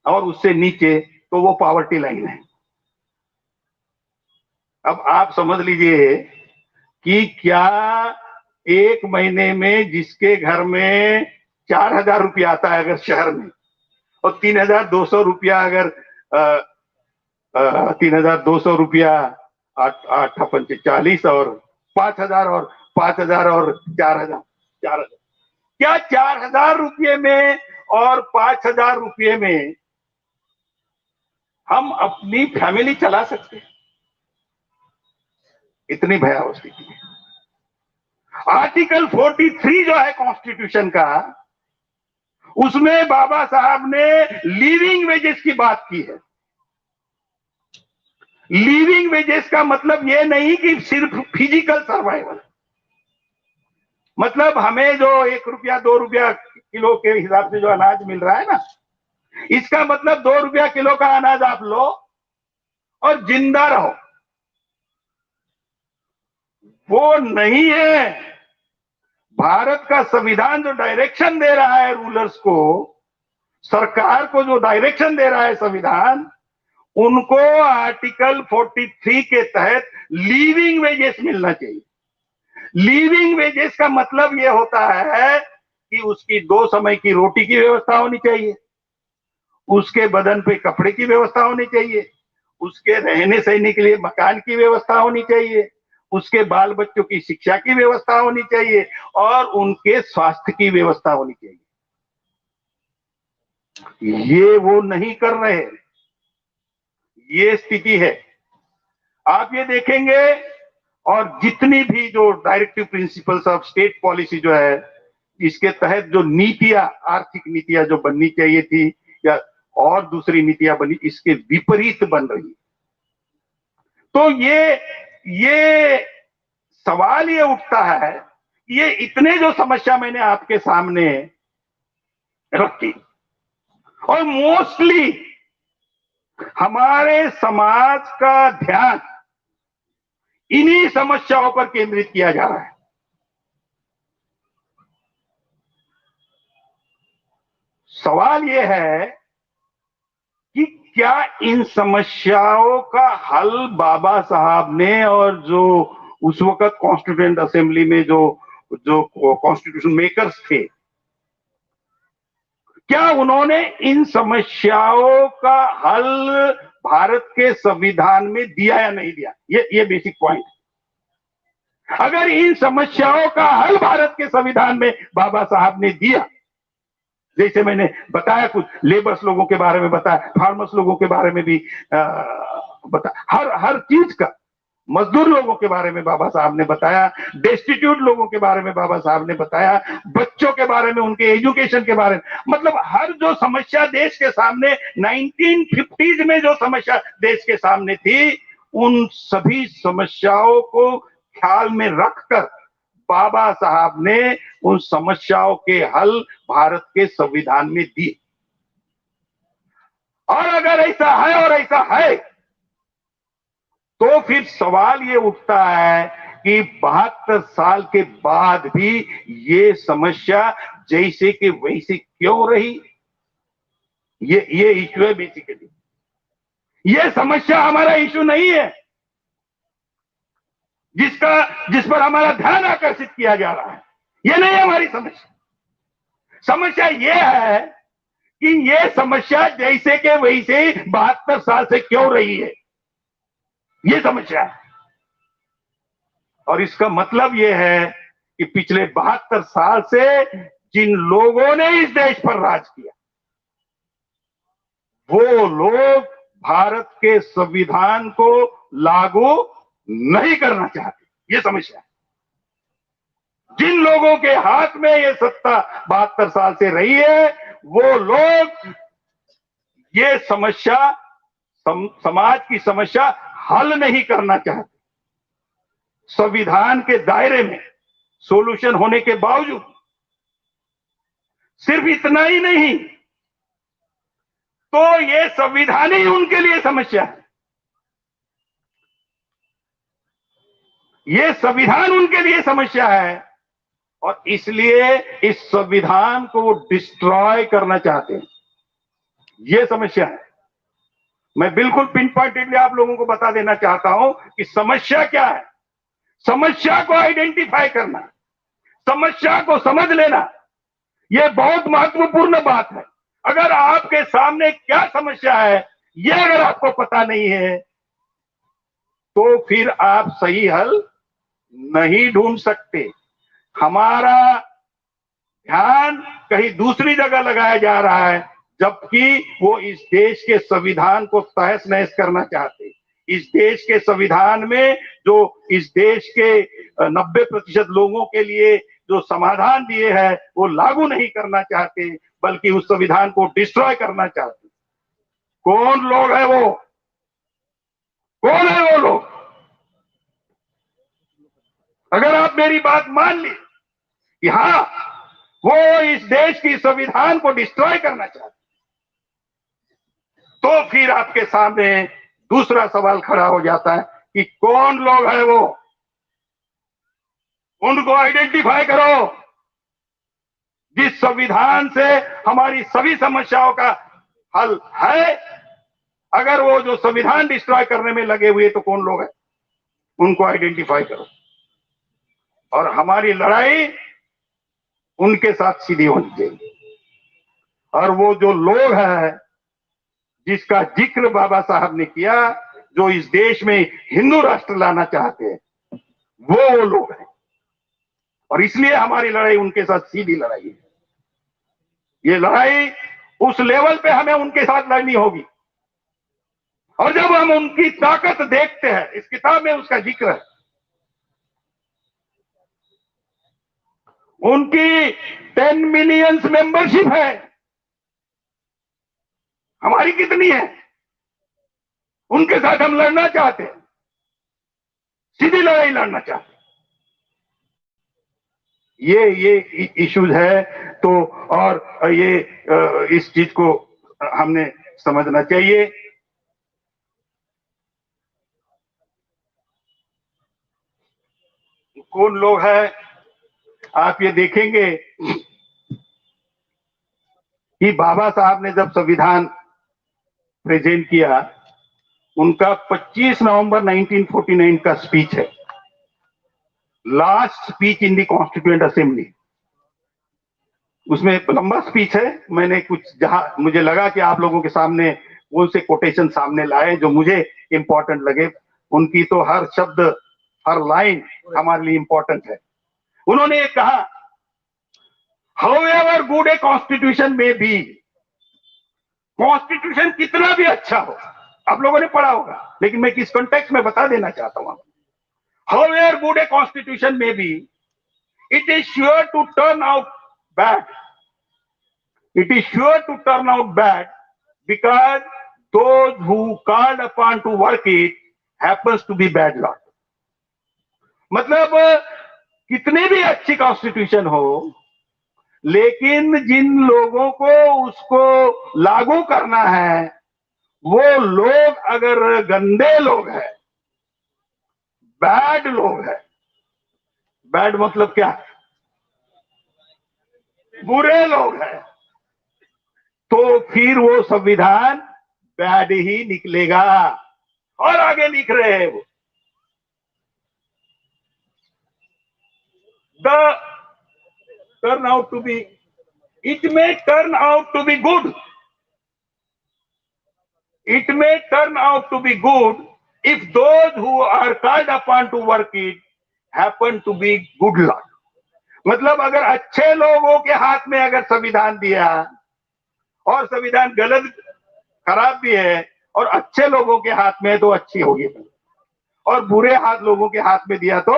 S2: और उससे नीचे, तो वो पॉवर्टी लाइन है। अब आप समझ लीजिए कि क्या एक महीने में जिसके घर में 4000 रुपया आता है अगर शहर में, और 3200 रुपया अगर 3200 रुपया 8 पंचे 40, और 5000 और 5000 और 4000, क्या 4000 रुपये में और 5000 रुपये में हम अपनी फैमिली चला सकते हैं? इतनी भयावह स्थिति है। आर्टिकल 43 जो है कॉन्स्टिट्यूशन का, उसमें बाबा साहब ने लिविंग वेजेस की बात की है। लिविंग वेजेस का मतलब यह नहीं कि सिर्फ फिजिकल सर्वाइवल, मतलब हमें जो 1 रुपया 2 रुपया किलो के हिसाब से जो अनाज मिल रहा है ना, इसका मतलब 2 रुपया किलो का अनाज आप लो और जिंदा रहो, वो नहीं है। भारत का संविधान जो डायरेक्शन दे रहा है रूलर्स को, सरकार को जो डायरेक्शन दे रहा है संविधान, उनको आर्टिकल 43 के तहत लिविंग वेजेस मिलना चाहिए। लिविंग वेजेस का मतलब यह होता है कि उसकी 2 समय की रोटी की व्यवस्था होनी चाहिए, उसके बदन पे कपड़े की व्यवस्था होनी चाहिए, उसके रहने सहने के लिए मकान की व्यवस्था होनी चाहिए, उसके बाल बच्चों की शिक्षा की व्यवस्था होनी चाहिए, और उनके स्वास्थ्य की व्यवस्था होनी चाहिए। ये वो नहीं कर रहे। ये स्थिति है। आप ये देखेंगे, और जितनी भी जो directive principles of state policy जो है, इसके तहत जो नीतियां, आर्थिक नीतियां जो बननी चाहिए थी, या और दूसरी नीतियां बनी इसके विपरीत बन रही है। तो ये सवाल ये उठता है, ये इतने जो समस्या मैंने आपके सामने रखी और मोस्टली हमारे समाज का ध्यान इन्हीं समस्याओं पर केंद्रित किया जा रहा है। सवाल यह है कि क्या इन समस्याओं का हल बाबा साहब ने और जो उस वक्त कॉन्स्टिट्यूएंट असेंबली में जो कॉन्स्टिट्यूशन मेकर्स थे, क्या उन्होंने इन समस्याओं का हल भारत के संविधान में दिया या नहीं दिया? ये बेसिक पॉइंट है। अगर इन समस्याओं का हल भारत के संविधान में बाबा साहब ने दिया, जैसे मैंने बताया, कुछ लेबर्स लोगों के बारे में बताया, फार्मर्स लोगों के बारे में भी बताया, हर चीज का, मजदूर लोगों के बारे में बाबा साहब ने बताया, डेस्टिट्यूट लोगों के बारे में बाबा साहब ने बताया, बच्चों के बारे में, उनके एजुकेशन के बारे में, मतलब हर जो समस्या देश के सामने 1950s में जो समस्या देश के सामने थी, उन सभी समस्याओं को ख्याल में रखकर बाबा साहब ने उन समस्याओं के हल भारत के संविधान में दिए। और अगर ऐसा है तो फिर सवाल ये उठता है कि 72 साल के बाद भी ये समस्या जैसे कि वैसे क्यों रही? ये इश्यू है बेसिकली। ये समस्या हमारा इश्यू नहीं है जिस पर हमारा ध्यान आकर्षित किया जा रहा है। ये नहीं है हमारी समस्या। समस्या ये है कि ये समस्या जैसे के वैसे 72 साल से क्यों रही है, ये समस्या है। और इसका मतलब ये है कि पिछले 72 साल से जिन लोगों ने इस देश पर राज किया, वो लोग भारत के संविधान को लागू नहीं करना चाहते। ये समस्या है। जिन लोगों के हाथ में ये सत्ता 72 साल से रही है, वो लोग ये समस्या, समाज की समस्या हल नहीं करना चाहते। संविधान के दायरे में सॉल्यूशन होने के बावजूद, सिर्फ इतना ही नहीं, तो ये संविधान ही उनके लिए समस्या है। ये संविधान उनके लिए समस्या है और इसलिए इस संविधान को वो डिस्ट्रॉय करना चाहते हैं। ये समस्या है। मैं बिल्कुल पिन पॉइंटेडली आप लोगों को बता देना चाहता हूं कि समस्या क्या है। समस्या को आइडेंटिफाई करना, समस्या को समझ लेना, यह बहुत महत्वपूर्ण बात है। अगर आपके सामने क्या समस्या है, यह अगर आपको पता नहीं है, तो फिर आप सही हल नहीं ढूंढ सकते। हमारा ध्यान कहीं दूसरी जगह लगाया जा रहा है, जबकि वो इस देश के संविधान को तहस नहस करना चाहते। इस देश के संविधान में जो इस देश के 90% लोगों के लिए जो समाधान दिए हैं, वो लागू नहीं करना चाहते, बल्कि उस संविधान को डिस्ट्रॉय करना चाहते। कौन लोग है वो? कौन है वो लोग? अगर आप मेरी बात मान ली कि हाँ, वो इस देश की संविधान को डिस्ट्रॉय करना चाहते, तो फिर आपके सामने दूसरा सवाल खड़ा हो जाता है कि कौन लोग है वो? उनको आइडेंटिफाई करो। जिस संविधान से हमारी सभी समस्याओं का हल है, अगर वो जो संविधान डिस्ट्रॉय करने में लगे हुए, तो कौन लोग हैं? उनको आइडेंटिफाई करो और हमारी लड़ाई उनके साथ सीधी होनी चाहिए। और वो जो लोग हैं जिसका जिक्र बाबा साहब ने किया, जो इस देश में हिंदू राष्ट्र लाना चाहते हैं, वो लोग हैं। और इसलिए हमारी लड़ाई उनके साथ सीधी लड़ाई है। ये लड़ाई उस लेवल पे हमें उनके साथ लड़नी होगी। और जब हम उनकी ताकत देखते हैं, इस किताब में उसका जिक्र है, उनकी 10 मिलियन मेंबरशिप है। हमारी कितनी है? उनके साथ हम लड़ना चाहते हैं, सीधी लड़ाई लड़ना चाहते हैं। ये इश्यूज है। तो और ये इस चीज को हमने समझना चाहिए। कौन लोग हैं, आप ये देखेंगे कि बाबा साहब ने जब संविधान प्रेजेंट किया, उनका 25 नवंबर 1949 का स्पीच है, last speech in the constituent assembly. उसमें लंबा स्पीच है, मैंने कुछ जहां मुझे लगा कि आप लोगों के सामने वो से कोटेशन सामने लाए जो मुझे इंपॉर्टेंट लगे। उनकी तो हर शब्द, हर लाइन हमारे लिए इंपॉर्टेंट है। उन्होंने ये कहा, हाउएवर गुड ए कॉन्स्टिट्यूशन में बी, कॉन्स्टिट्यूशन कितना भी अच्छा हो, आप लोगों ने पढ़ा होगा, लेकिन मैं किस कॉन्टेक्स्ट में बता देना चाहता हूं। हाउएवर गुड ए कॉन्स्टिट्यूशन में B, it is sure to turn out bad. It is sure to turn out bad because those who called upon to work it happens to be bad lot. मतलब कितनी भी अच्छी कॉन्स्टिट्यूशन हो, लेकिन जिन लोगों को उसको लागू करना है वो लोग अगर गंदे लोग हैं, बैड लोग हैं, बैड मतलब क्या है? बुरे लोग हैं, तो फिर वो संविधान बैड ही निकलेगा। और आगे लिख रहे हैं वो, the turn out to be, it may turn out to be good, it may turn out to be good if those who are called upon to work it happen to be good lot. मतलब अगर अच्छे लोगों के हाथ में अगर संविधान दिया और संविधान गलत खराब भी है और अच्छे लोगों के हाथ में है तो अच्छी होगी, और बुरे हाथ लोगों के हाथ में दिया तो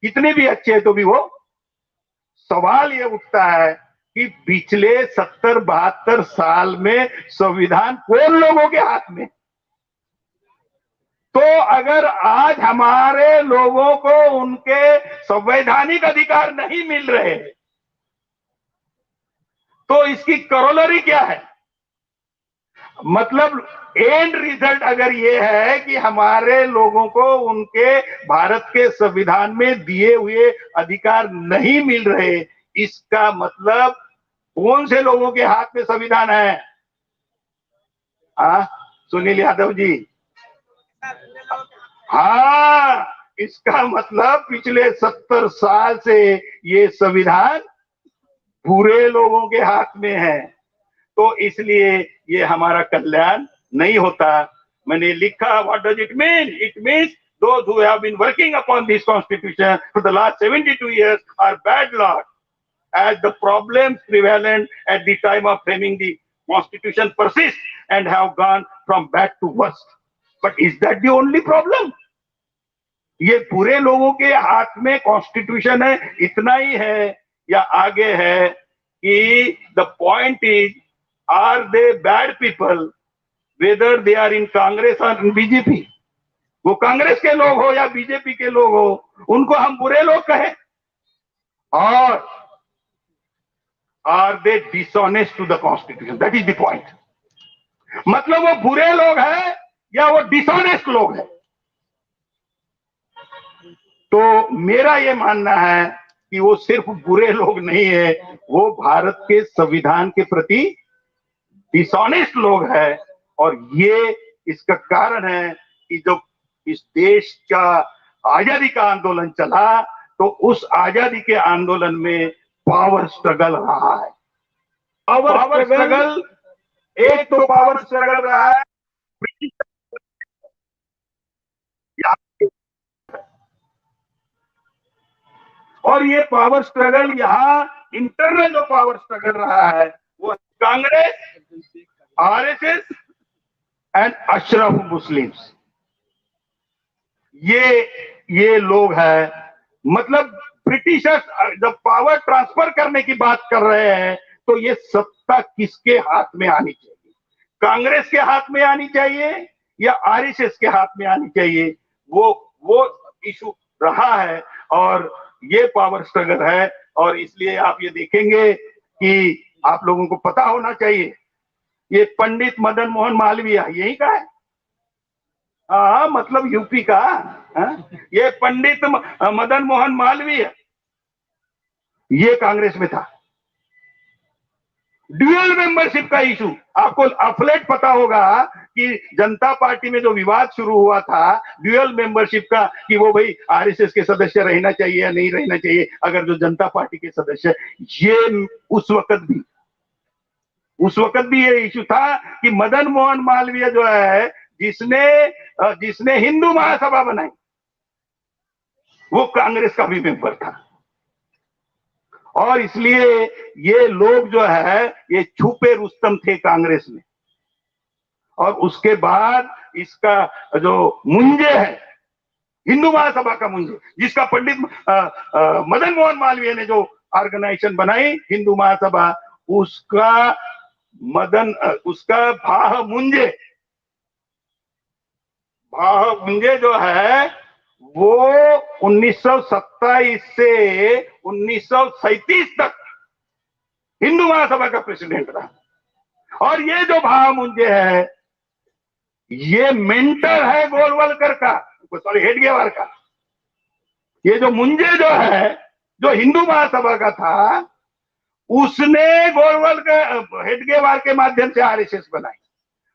S2: कितने भी अच्छे है तो भी वो। सवाल ये उठता है कि पिछले 70-72 साल में संविधान कौन लोगों के हाथ में? तो अगर आज हमारे लोगों को उनके संवैधानिक अधिकार नहीं मिल रहे तो इसकी करोलरी क्या है? मतलब एंड रिजल्ट अगर ये है कि हमारे लोगों को उनके भारत के संविधान में दिए हुए अधिकार नहीं मिल रहे, इसका मतलब कौन से लोगों के हाथ में संविधान है? सुनील यादव जी, हाँ, इसका मतलब पिछले 70 साल से ये संविधान बुरे लोगों के हाथ में है, तो इसलिए ये हमारा कल्याण नहीं होता। मैंने लिखा, what does it mean? It means those who have been working upon this constitution for the last 72 years are bad lot, as the problems prevalent at the time of framing the constitution persist and have gone from bad to worst. But is that the only problem? ये पूरे लोगों के हाथ में कॉन्स्टिट्यूशन है, इतना ही है या आगे है कि the point is, are they bad people whether they are in Congress or in BJP? वो कांग्रेस के लोग हो या बीजेपी के लोग हो, उनको हम बुरे लोग कहें? और are they dishonest to the constitution? That is the point. मतलब वो बुरे लोग हैं या वो डिसऑनेस्ट लोग हैं? तो मेरा ये मानना है कि वो सिर्फ बुरे लोग नहीं है, वो भारत के संविधान के प्रति डिसऑनेस्ट लोग हैं। और ये इसका कारण है कि जो इस देश का आजादी का आंदोलन चला, तो उस आजादी के आंदोलन में पावर स्ट्रगल रहा है। पावर स्ट्रगल, एक तो पावर स्ट्रगल रहा है और ये पावर स्ट्रगल यहाँ इंटरनल जो पावर स्ट्रगल रहा है वो Congress, RSS and Ashraf Muslims, ये लोग हैं। मतलब ब्रिटिशर्स जब पावर ट्रांसफर करने की बात कर रहे हैं तो ये सत्ता किसके हाथ में आनी चाहिए? कांग्रेस के हाथ में आनी चाहिए या आरएसएस के हाथ में आनी चाहिए, वो इशू रहा है और ये पावर स्ट्रगल है। और इसलिए आप ये देखेंगे कि आप लोगों को पता होना चाहिए, ये पंडित मदन मोहन मालवीय यही का है, मतलब यूपी का। ये पंडित मदन मोहन मालवीय ये कांग्रेस में था। ड्यूअल मेंबरशिप का इशू आपको अफलेट पता होगा कि जनता पार्टी में जो विवाद शुरू हुआ था ड्यूअल मेंबरशिप का, कि वो भाई आरएसएस के सदस्य रहना चाहिए या नहीं रहना चाहिए, अगर जो जनता पार्टी के सदस्य, ये उस वक्त भी ये इशू था कि मदन मोहन मालवीय जो है, जिसने हिंदू महासभा बनाई, वो कांग्रेस का भी मेंबर था। और इसलिए ये लोग जो है ये छुपे रुस्तम थे कांग्रेस में। और उसके बाद इसका जो मुंजे है, हिंदू महासभा का मुंजे, जिसका पंडित मदन मोहन मालवीय ने जो ऑर्गेनाइजेशन बनाई हिंदू महासभा, उसका भाह मुंजे जो है वो 1927 से 1937 तक हिंदू महासभा का प्रेसिडेंट रहा। और ये जो भाव मुंजे है ये मेंटर है गोलवलकर का, सॉरी हेडगेवार का। ये जो मुंजे जो है, जो हिंदू महासभा का था, उसने गोलवलकर हेडगेवार के माध्यम से आरएसएस बनाई।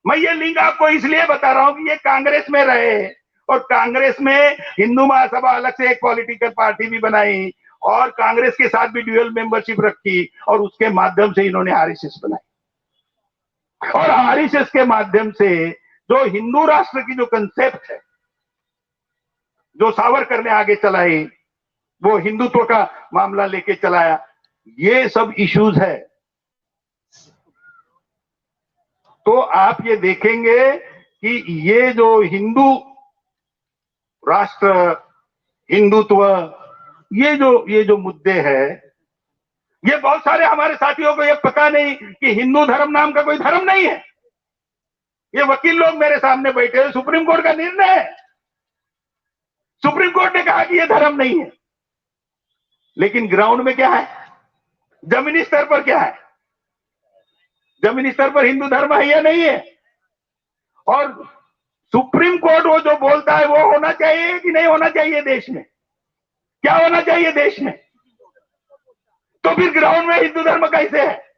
S2: मैं ये लिंक आपको इसलिए बता रहा हूं कि ये कांग्रेस में रहे और कांग्रेस में हिंदू महासभा अलग से एक पॉलिटिकल पार्टी भी बनाई और कांग्रेस के साथ भी ड्यूअल मेंबरशिप रखी और उसके माध्यम से इन्होंने आरएसएस बनाई। और आरएसएस के माध्यम से जो हिंदू राष्ट्र की जो कंसेप्ट है, जो सावरकर ने आगे चलाई, वो हिंदुत्व का मामला लेके चलाया, ये सब इश्यूज है। तो आप ये देखेंगे कि ये जो हिंदू राष्ट्र, हिंदुत्व, ये जो मुद्दे हैं, ये बहुत सारे हमारे साथियों को ये पता नहीं कि हिंदू धर्म नाम का कोई धर्म नहीं है। ये वकील लोग मेरे सामने बैठे हैं, सुप्रीम कोर्ट का निर्णय है, सुप्रीम कोर्ट ने कहा कि ये धर्म नहीं है, लेकिन ग्राउंड में क्या है, जमीनी स्तर पर क्या है, जमीनी स्तर पर हिंदू धर्म है या नहीं है। और सुप्रीम कोर्ट वो जो बोलता है वो होना चाहिए कि नहीं होना चाहिए देश में, क्या होना चाहिए देश में, तो फिर ग्राउंड में हिंदू धर्म कैसे है।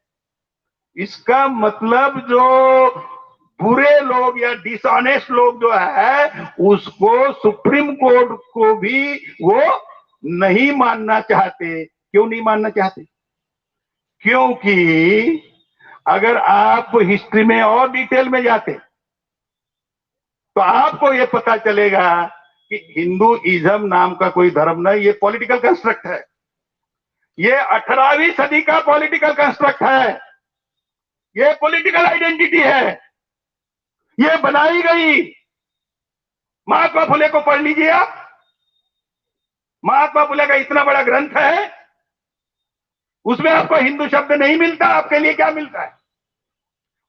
S2: इसका मतलब जो बुरे लोग या डिसऑनेस्ट लोग जो है उसको सुप्रीम कोर्ट को भी वो नहीं मानना चाहते। क्यों नहीं मानना चाहते? क्योंकि अगर आप हिस्ट्री में और डिटेल में जाते तो आपको ये पता चलेगा कि हिंदुइज्म नाम का कोई धर्म नहीं, ये पॉलिटिकल कंस्ट्रक्ट है। ये 18वीं सदी का पॉलिटिकल कंस्ट्रक्ट है, ये पॉलिटिकल आइडेंटिटी है, ये बनाई गई। महात्मा फुले को पढ़ लीजिए आप, महात्मा फुले का इतना बड़ा ग्रंथ है, उसमें आपको हिंदू शब्द नहीं मिलता। आपके लिए क्या मिलता है?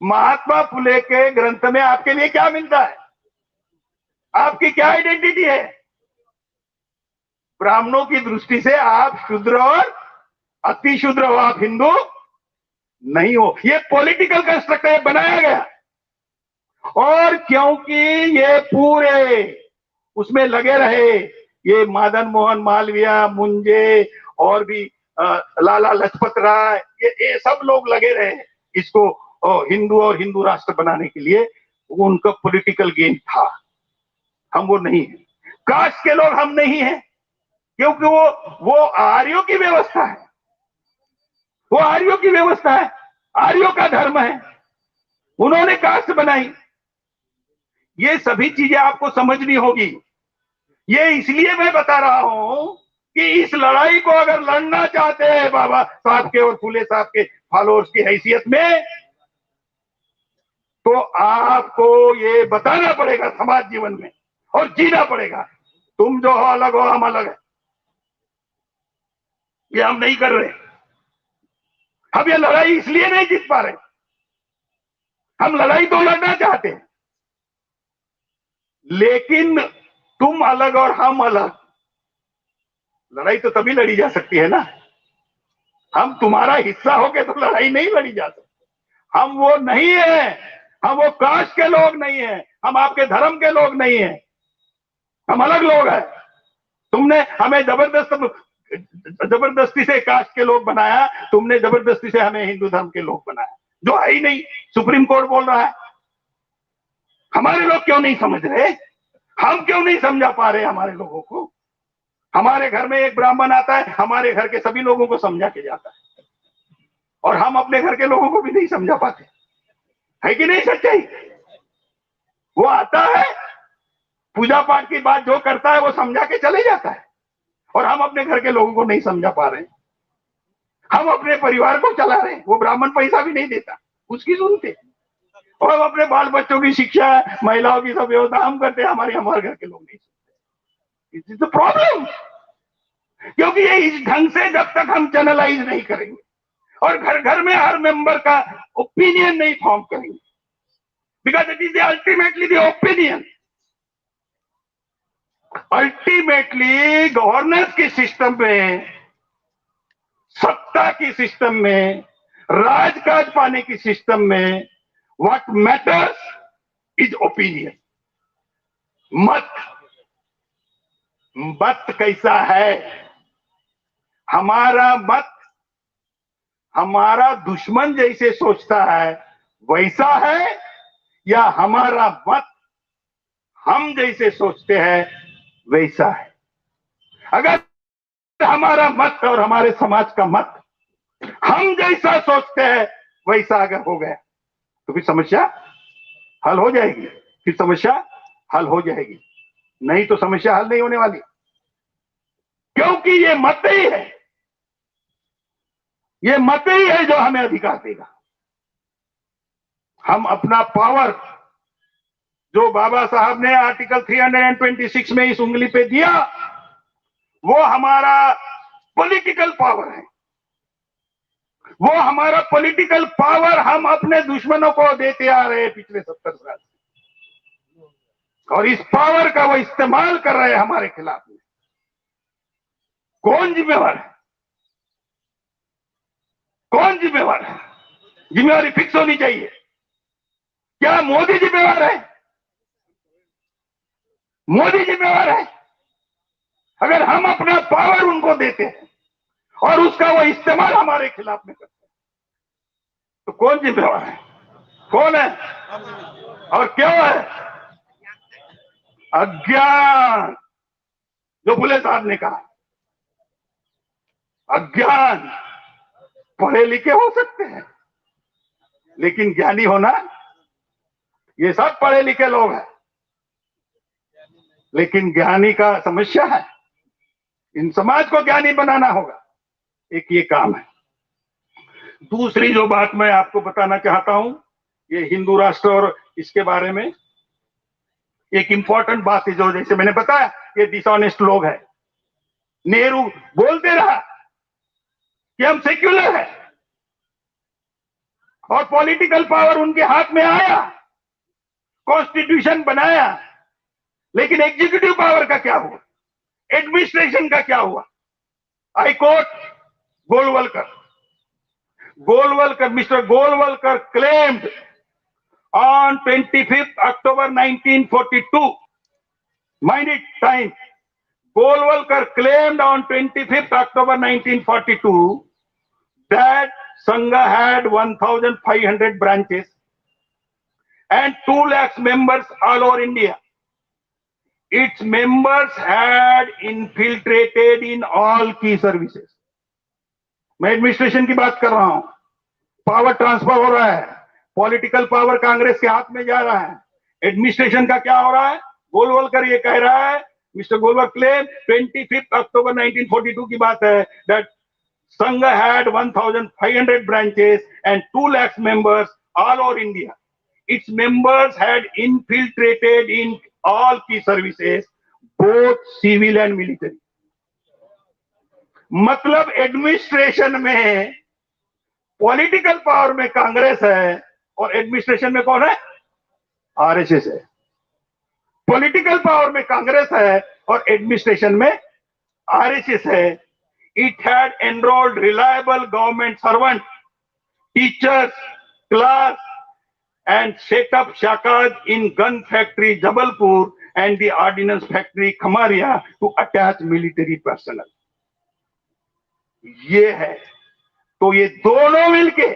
S2: महात्मा फुले के ग्रंथ में आपके लिए क्या मिलता है? आपकी क्या आइडेंटिटी है? ब्राह्मणों की दृष्टि से आप शूद्र और अति शूद्र हो, आप हिंदू नहीं हो। ये पॉलिटिकल कंस्ट्रक्ट है, बनाया गया। और क्योंकि ये पूरे उसमें लगे रहे, ये मदन मोहन मालवीय, मुंजे और भी लाला लजपत राय, ये सब लोग लगे रहे इसको हिंदू और हिंदू राष्ट्र बनाने के लिए। उनका पॉलिटिकल गेम था। हम वो नहीं है, कास्ट के लोग हम नहीं है, क्योंकि वो आर्यों की व्यवस्था है, वो आर्यों की व्यवस्था है, आर्यों का धर्म है, उन्होंने कास्ट बनाई। ये सभी चीजें आपको समझनी होगी। ये इसलिए मैं बता रहा हूं कि इस लड़ाई को अगर लड़ना चाहते हैं बाबा साहब के और फुले साहब के फॉलोअर्स की हैसियत में, तो आपको ये बताना पड़ेगा समाज जीवन में और जीना पड़ेगा। तुम जो हो अलग हो, हम अलग है, ये हम नहीं कर रहे। हम ये लड़ाई इसलिए नहीं जीत पा रहे, हम लड़ाई तो लड़ना चाहते हैं, लेकिन तुम अलग और हम अलग, लड़ाई तो तभी लड़ी जा सकती है ना। हम तुम्हारा हिस्सा होके तो लड़ाई नहीं लड़ी जा सकती। हम वो नहीं है, हम वो कास्ट के लोग नहीं है, हम आपके धर्म के लोग नहीं है, हम अलग लोग हैं। तुमने हमें जबरदस्ती से कास्ट के लोग बनाया, तुमने जबरदस्ती से हमें हिंदू धर्म के लोग बनाया, जो है ही नहीं। सुप्रीम कोर्ट बोल रहा है। हमारे लोग क्यों नहीं समझ रहे? हम क्यों नहीं समझा पा रहे हमारे लोगों को? हमारे घर में एक ब्राह्मण आता है, हमारे घर के सभी लोगों को समझा के जाता है, और हम अपने घर के लोगों को भी नहीं समझा पाते, है कि नहीं सच्चाई? वो आता है, पूजा पाठ की बात जो करता है वो समझा के चले जाता है, और हम अपने घर के लोगों को नहीं समझा पा रहे। हम अपने परिवार को चला रहे, वो ब्राह्मण पैसा भी नहीं देता, उसकी सुनते, और हम अपने बाल बच्चों की शिक्षा, महिलाओं की सब व्यवस्था हम करते हैं, हमारे घर के लोग नहीं सुनते। It is the problem. क्योंकि ये इस ढंग से जब तक हम चैनलाइज नहीं करेंगे और घर घर में हर मेंबर का ओपिनियन नहीं फॉर्म करेंगे, because it is ultimately the opinion. Ultimately governance की सिस्टम में, सत्ता की सिस्टम में, राजकाज पाने की सिस्टम में, व्हाट मैटर्स इज ओपिनियन। मत कैसा है? हमारा मत हमारा दुश्मन जैसे सोचता है वैसा है, या हमारा मत हम जैसे सोचते हैं वैसा है? अगर हमारा मत और हमारे समाज का मत हम जैसा सोचते हैं वैसा अगर हो गया तो फिर समस्या हल हो जाएगी, फिर समस्या हल हो जाएगी। नहीं तो समस्या हल नहीं होने वाली, क्योंकि ये मत ही है, ये मत ही है जो हमें अधिकार देगा। हम अपना पावर जो बाबा साहब ने आर्टिकल 326 में इस उंगली पे दिया, वो हमारा पॉलिटिकल पावर है। वो हमारा पॉलिटिकल पावर हम अपने दुश्मनों को देते आ रहे हैं पिछले 70 साल से, और इस पावर का वो इस्तेमाल कर रहे हैं हमारे खिलाफ में। कौन जिम्मेवार है? कौन जिम्मेवार है? जिम्मेवारी फिक्स होनी चाहिए। क्या मोदी जिम्मेवार है? मोदी जिम्मेवार है? अगर हम अपना पावर उनको देते हैं और उसका वो इस्तेमाल हमारे खिलाफ में करते हैं, तो कौन जिम्मेवार है? कौन है और क्यों है? अज्ञान। जो फुले साहब ने कहा, अज्ञान। पढ़े लिखे हो सकते हैं, लेकिन ज्ञानी होना, ये सब पढ़े लिखे लोग हैं, लेकिन ज्ञानी का समस्या है। इन समाज को ज्ञानी बनाना होगा, एक ये काम है। दूसरी जो बात मैं आपको बताना चाहता हूं, ये हिंदू राष्ट्र और इसके बारे में एक इंपॉर्टेंट बात है, जो जैसे मैंने बताया ये डिसऑनेस्ट लोग हैं। नेहरू बोलते रहा कि हम सेक्युलर है, और पॉलिटिकल पावर उनके हाथ में आया, कॉन्स्टिट्यूशन बनाया, लेकिन एग्जीक्यूटिव पावर का क्या हुआ? एडमिनिस्ट्रेशन का क्या हुआ? High court mister Golwalkar claimed on 25th October 1942, mind it, time. Golwalkar claimed on 25th October 1942 that Sangha had 1,500 branches and 2 lakhs members all over India. Its members had infiltrated in all key services. मैं एडमिनिस्ट्रेशन की बात कर रहा हूं। पावर ट्रांसफर हो रहा है, पॉलिटिकल पावर कांग्रेस के हाथ में जा रहा है। एडमिनिस्ट्रेशन का क्या हो रहा है? गोलवलकर ये कह रहा है, mister Golwalkar claim 25th October 1942 की बात है, that Sangha had 1,500 branches and 2 lakhs members all over India. Its members had infiltrated in all key services, both civil and military. मतलब एडमिनिस्ट्रेशन में, पॉलिटिकल पावर में कांग्रेस है, और एडमिनिस्ट्रेशन में कौन है? आरएसएस है। पॉलिटिकल पावर में कांग्रेस है और एडमिनिस्ट्रेशन में आरएसएस है। It had enrolled reliable government servant, teachers, class and set up shakas in gun factory Jabalpur and the ordnance factory Khamaria to attach military personnel. ये है, तो ये दोनों मिलके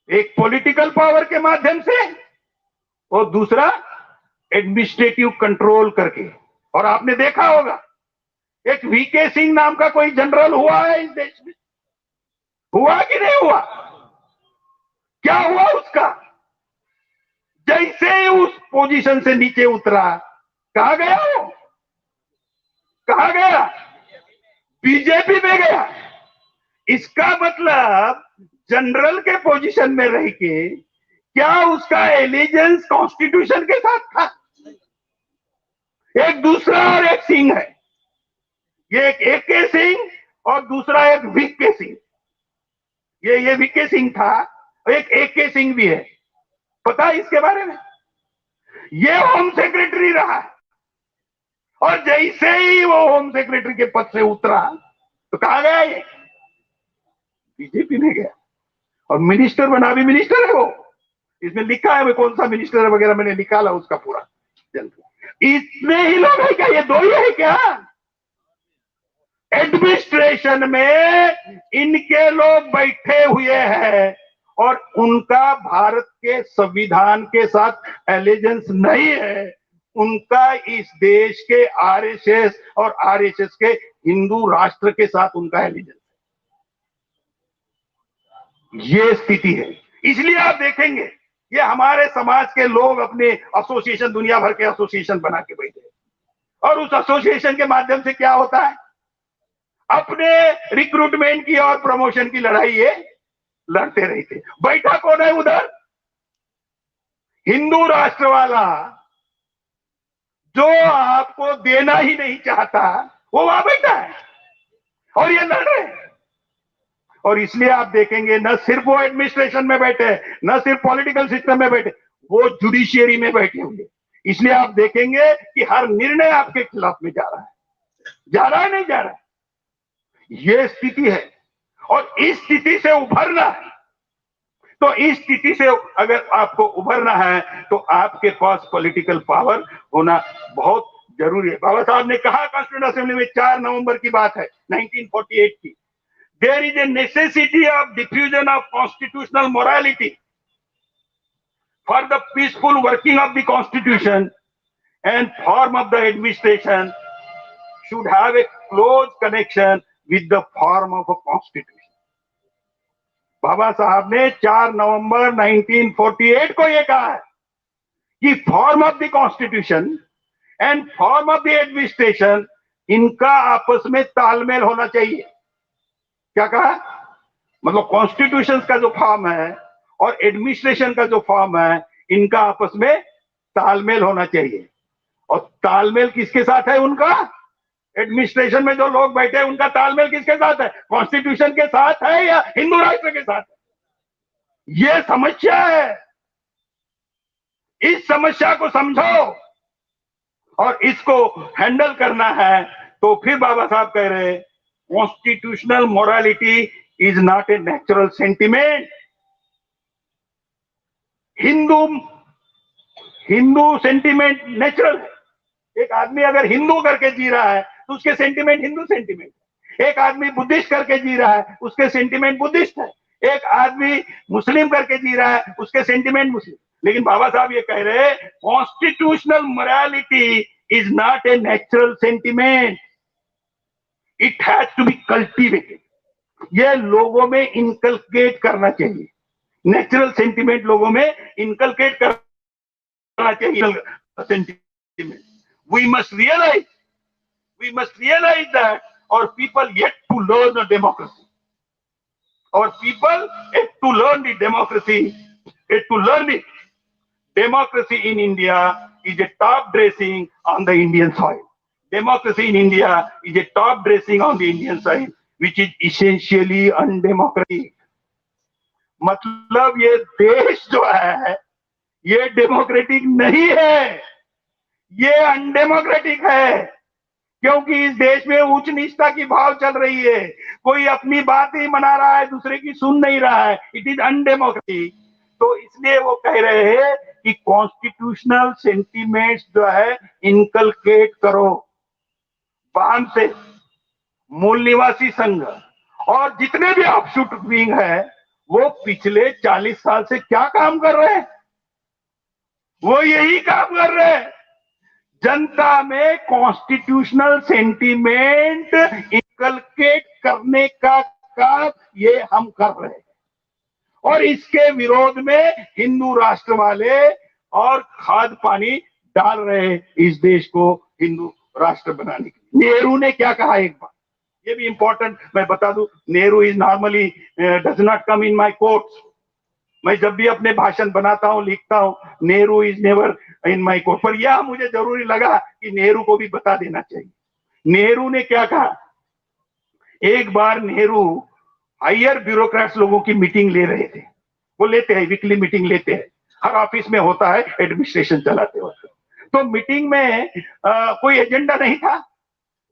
S2: एक पॉलिटिकल पावर के माध्यम से और दूसरा एडमिनिस्ट्रेटिव कंट्रोल करके। और आपने देखा होगा एक वीके सिंह नाम का कोई जनरल हुआ है इस देश में, हुआ कि नहीं हुआ? क्या हुआ उसका? जैसे ही उस पोजीशन से नीचे उतरा, कहा गया वो? कहा गया? बीजेपी में गया। इसका मतलब जनरल के पोजीशन में रह के क्या उसका एलिजेंस कॉन्स्टिट्यूशन के साथ था? एक दूसरा और एक सिंह है, ये एक एके सिंह और दूसरा एक वीके सिंह। ये वीके सिंह था, एक एके सिंह भी है, पता है इसके बारे में? ये होम सेक्रेटरी रहा है और जैसे ही वो होम सेक्रेटरी के पद से उतरा तो कहा गया ये बीजेपी में गया और मिनिस्टर बना। भी मिनिस्टर है वो, इसमें लिखा है, कौन सा मिनिस्टर है वगैरह मैंने निकाला उसका पूरा। इतने ही लोग है क्या? ये दो ही है क्या? एडमिनिस्ट्रेशन में इनके लोग बैठे हुए हैं और उनका भारत के संविधान के साथ एलिजेंस नहीं है। उनका इस देश के आरएसएस और आरएसएस के हिंदू राष्ट्र के साथ उनका एलिजेंस है। ये स्थिति है। इसलिए आप देखेंगे ये हमारे समाज के लोग अपने एसोसिएशन, दुनिया भर के एसोसिएशन बना के बैठे और उस एसोसिएशन के माध्यम से क्या होता है? अपने रिक्रूटमेंट की और प्रमोशन की लड़ाई ये लड़ते रहते। बैठा कौन है उधर? हिंदू राष्ट्र वाला, जो आपको देना ही नहीं चाहता, वो वहां बैठा है और ये लड़ रहे हैं। और इसलिए आप देखेंगे न सिर्फ वो एडमिनिस्ट्रेशन में बैठे, न सिर्फ पॉलिटिकल सिस्टम में बैठे, वो जुडिशियरी में बैठे होंगे। इसलिए आप देखेंगे कि हर निर्णय आपके खिलाफ में जा रहा है। जा रहा है नहीं जा रहा है? ये स्थिति है और इस स्थिति से उभरना है। तो इस स्थिति से अगर आपको उभरना है तो आपके पास पॉलिटिकल पावर होना बहुत जरूरी है। बाबा साहब ने कहा कॉन्स्टिट्यूएंट असेंबली में 4 नवंबर की बात है 1948 की, there is a necessity of diffusion of constitutional morality for the peaceful working of the constitution and form of the administration should have a close connection with the form of a constitution। Baba Saheb ने 4 नवंबर 1948 को यह कहा है कि form of the constitution and form of the administration, इनका आपस में तालमेल होना चाहिए। क्या कहा? मतलब कॉन्स्टिट्यूशन का जो फॉर्म है और एडमिनिस्ट्रेशन का जो फॉर्म है, इनका आपस में तालमेल होना चाहिए। और तालमेल किसके साथ है? उनका एडमिनिस्ट्रेशन में जो लोग बैठे हैं उनका तालमेल किसके साथ है? कॉन्स्टिट्यूशन के साथ है या हिंदू राष्ट्र के साथ है? यह समस्या है। इस समस्या को समझो और इसको हैंडल करना है। तो फिर बाबा साहब कह रहे हैं constitutional morality is not a natural sentiment. Hindu sentiment natural है। एक आदमी अगर हिंदू करके जी रहा है तो उसके सेंटिमेंट हिंदू सेंटिमेंट है। एक आदमी बुद्धिस्ट करके जी रहा है, उसके सेंटिमेंट बुद्धिस्ट है। एक आदमी मुस्लिम करके जी रहा है, उसके सेंटिमेंट मुस्लिम। लेकिन बाबा साहब ये कह रहे हैं constitutional morality is not a natural sentiment, it has to be cultivated. ये लोगों में इनकलकेट करना चाहिए। नेचुरल सेंटिमेंट लोगों में इनकलकेट करना चाहिए। Sentiment we must realize that our people yet to learn the democracy. Our people yet to learn the democracy, yet to learn it. Democracy in India is a top dressing on the Indian soil. Democracy in India is a top dressing on the Indian soil, which is essentially undemocratic. मतलब ये देश जो है ये डेमोक्रेटिक नहीं है, ये अनडेमोक्रेटिक है, क्योंकि इस देश में उच्च नीचता की भाव चल रही है, कोई अपनी बात ही मना रहा है, दूसरे की सुन नहीं रहा है, इट इज अनडेमोक्रेटिक। तो इसलिए वो कह रहे हैं कि कॉन्स्टिट्यूशनल सेंटिमेंट्स जो है इनकलकेट करो, बाम से मूल निवासी संघ और जितने भी ऑफशूट विंग है वो पिछले 40 साल से क्या काम कर रहे हैं, वो यही काम कर रहे हैं, जनता में कॉन्स्टिट्यूशनल सेंटिमेंट इनकलकेट करने का काम ये हम कर रहे हैं। और इसके विरोध में हिंदू राष्ट्र वाले और खाद पानी डाल रहे हैं इस देश को हिंदू राष्ट्र बनाने के लिए। नेहरू ने क्या कहा एक बार, ये भी इंपॉर्टेंट मैं बता दूं, Nehru is normally does not come in my quotes. मैं जब भी अपने भाषण बनाता हूं, लिखता हूं, Nehru is never in my quote, पर यह मुझे जरूरी लगा कि नेहरू को भी बता देना चाहिए। नेहरू ने क्या कहा, एक बार नेहरू हायर ब्यूरोक्रेट्स लोगों की मीटिंग ले रहे थे, वो लेते हैं वीकली मीटिंग लेते हैं, हर ऑफिस में होता है एडमिनिस्ट्रेशन चलाते वक्त। तो मीटिंग में कोई एजेंडा नहीं था,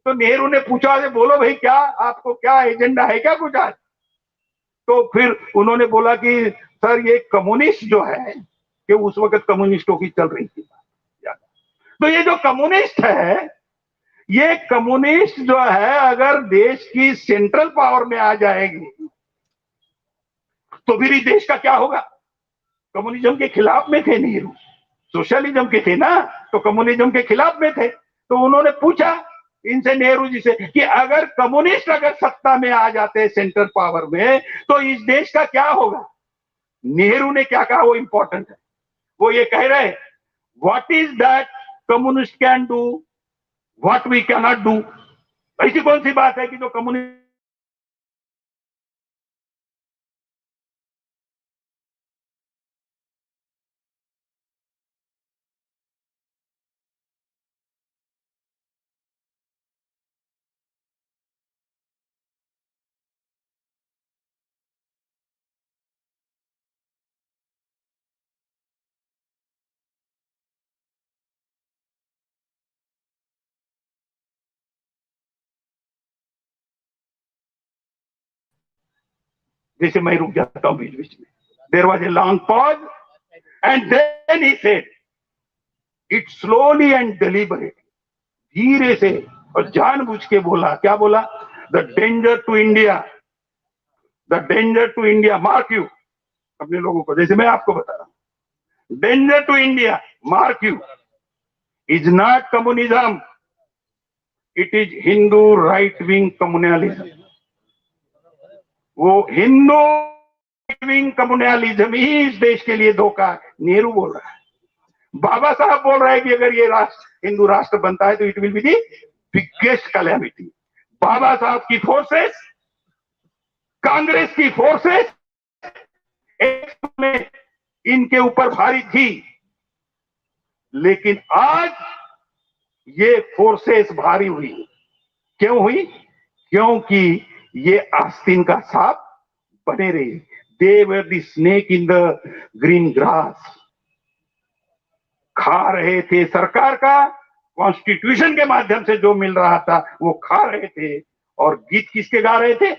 S2: तो नेहरू ने पूछा, बोलो भाई क्या आपको क्या एजेंडा है क्या कुछ आज? तो फिर उन्होंने बोला कि सर ये कम्युनिस्ट जो है, कि उस वक्त कम्युनिस्टों की चल रही थी, तो ये जो कम्युनिस्ट है, ये कम्युनिस्ट जो है अगर देश की सेंट्रल पावर में आ जाएगी तो फिर इस देश का क्या होगा? कम्युनिज्म के खिलाफ में थे नेहरू, सोशलिज्म के थे ना, तो कम्युनिज्म के खिलाफ में थे। तो उन्होंने पूछा इनसे, नेहरू जी से, कि अगर कम्युनिस्ट अगर सत्ता में आ जाते सेंट्रल पावर में तो इस देश का क्या होगा? नेहरू ने क्या कहा वो इंपॉर्टेंट है, वो ये कह रहे what is that communist can do what we cannot do डू। ऐसी कौन सी बात है कि जो कम्युनिस्ट जैसे मैं रुक जाता हूं बीच बीच में, there was a long pause and then he said it slowly and deliberate, धीरे से और जानबूझ के बोला, क्या बोला? The danger to India, the danger to India, mark you, अपने लोगों को, जैसे मैं आपको बता रहा हूं, danger to India, mark you, is not communism, it is Hindu right wing communalism. वो हिंदू विंग कम्युनलिज्म ही इस देश के लिए धोखा है, नेहरू बोल रहा है। बाबा साहब बोल रहे हैं कि अगर ये राष्ट्र हिंदू राष्ट्र बनता है तो it will be the biggest calamity. Baba Saheb की फोर्सेस, कांग्रेस की फोर्सेस में इनके ऊपर भारी थी, लेकिन आज ये फोर्सेस भारी हुई। क्यों हुई? क्योंकि ये आस्तीन का सांप बने रहे, they were the snake in the green grass, खा रहे थे सरकार का, कॉन्स्टिट्यूशन के माध्यम से जो मिल रहा था वो खा रहे थे, और गीत किसके गा रहे थे?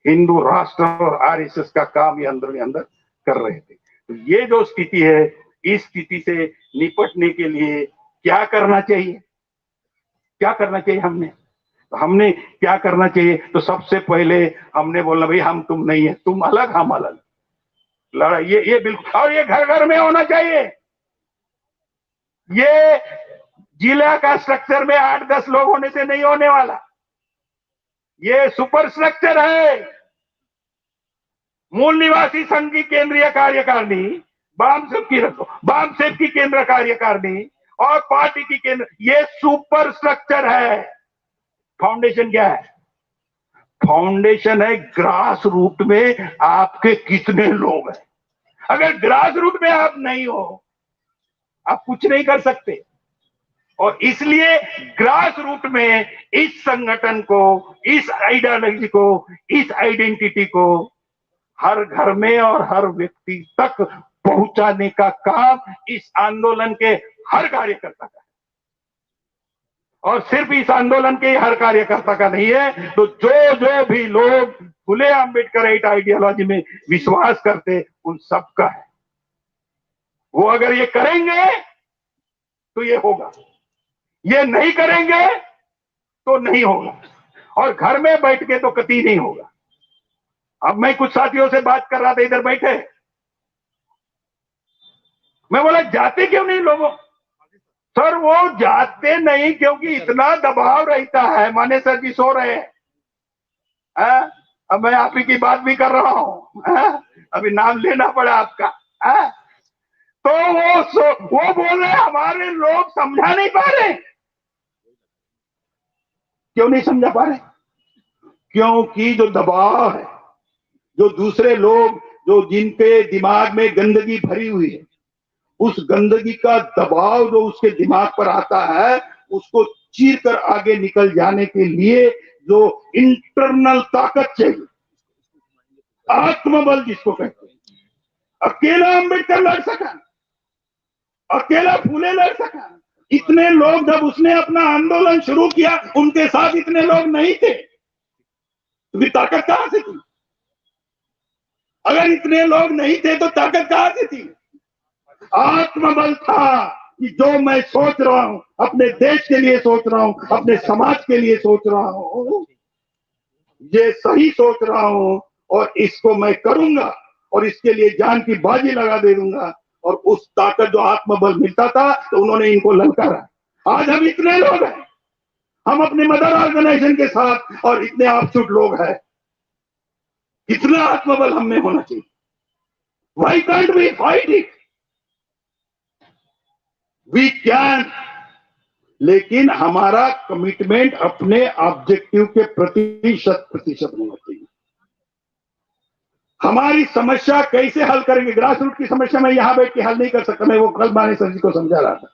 S2: हिंदू राष्ट्र और आरएसएस का काम ये अंदर में अंदर कर रहे थे। तो ये जो स्थिति है, इस स्थिति से निपटने के लिए क्या करना चाहिए? क्या करना चाहिए हमने? तो हमने क्या करना चाहिए? तो सबसे पहले हमने बोलना, भाई हम तुम नहीं है, तुम अलग हम अलग, लड़ाई ये बिल्कुल, और ये घर घर में होना चाहिए। ये जिला का स्ट्रक्चर में 8-10 लोग होने से नहीं होने वाला, ये सुपर स्ट्रक्चर है। मूल निवासी संघ की केंद्रीय कार्यकारिणी, बामसेफ की रखो, बामसेफ की केंद्र कार्यकारिणी और पार्टी की केंद्र, ये सुपर स्ट्रक्चर है। फाउंडेशन क्या है? फाउंडेशन है ग्रास रूट में आपके कितने लोग हैं। अगर ग्रास रूट में आप नहीं हो, आप कुछ नहीं कर सकते। और इसलिए ग्रास रूट में इस संगठन को, इस आइडियोलॉजी को, इस आइडेंटिटी को हर घर में और हर व्यक्ति तक पहुंचाने का काम इस आंदोलन के हर कार्यकर्ता का है। और सिर्फ इस आंदोलन के हर कार्यकर्ता का नहीं है, तो जो जो भी लोग फुले आम्बेडकर आइडियोलॉजी में विश्वास करते उन सबका है। वो अगर ये करेंगे तो ये होगा, ये नहीं करेंगे तो नहीं होगा, और घर में बैठ के तो कतई नहीं होगा। अब मैं कुछ साथियों से बात कर रहा था इधर बैठे, मैं बोला जाते क्यों नहीं लोगों? सर वो जाते नहीं क्योंकि इतना दबाव रहता है। माने सर जी सो रहे हैं, अब मैं आप ही की बात भी कर रहा हूं, अभी नाम लेना पड़ा आपका। तो वो बोल रहे हमारे लोग समझा नहीं पा रहे। क्यों नहीं समझा पा रहे? क्योंकि जो दबाव है, जो दूसरे लोग जो जिनके दिमाग में गंदगी भरी हुई है, उस गंदगी का दबाव जो उसके दिमाग पर आता है, उसको चीर कर आगे निकल जाने के लिए जो इंटरनल ताकत चाहिए, आत्मबल जिसको कहते हैं। अकेला अम्बेडकर लड़ सका, अकेला फूले लड़ सका। इतने लोग जब उसने अपना आंदोलन शुरू किया, उनके साथ इतने लोग नहीं थे, तो फिर ताकत कहां से थी? अगर इतने लोग नहीं थे तो ताकत कहां से थी? आत्मबल था कि जो मैं सोच रहा हूं, अपने देश के लिए सोच रहा हूं, अपने समाज के लिए सोच रहा हूं, ये सही सोच रहा हूं और इसको मैं करूंगा और इसके लिए जान की बाजी लगा दे दूंगा। और उस ताकत जो आत्मबल मिलता था, तो उन्होंने इनको ललकारा। आज हम इतने लोग हैं, हम अपने मदर ऑर्गेनाइजेशन के साथ, और इतने आपछूट लोग हैं। इतना आत्मबल हम में होना चाहिए। Why can't we fight it? We can, लेकिन हमारा कमिटमेंट अपने ऑब्जेक्टिव के प्रति 100% होना चाहिए। हमारी समस्या कैसे हल करेंगे? ग्रास रूट की समस्या मैं यहां बैठ के हल नहीं कर सकता। मैं वो कल माने सर जी को समझा रहा था,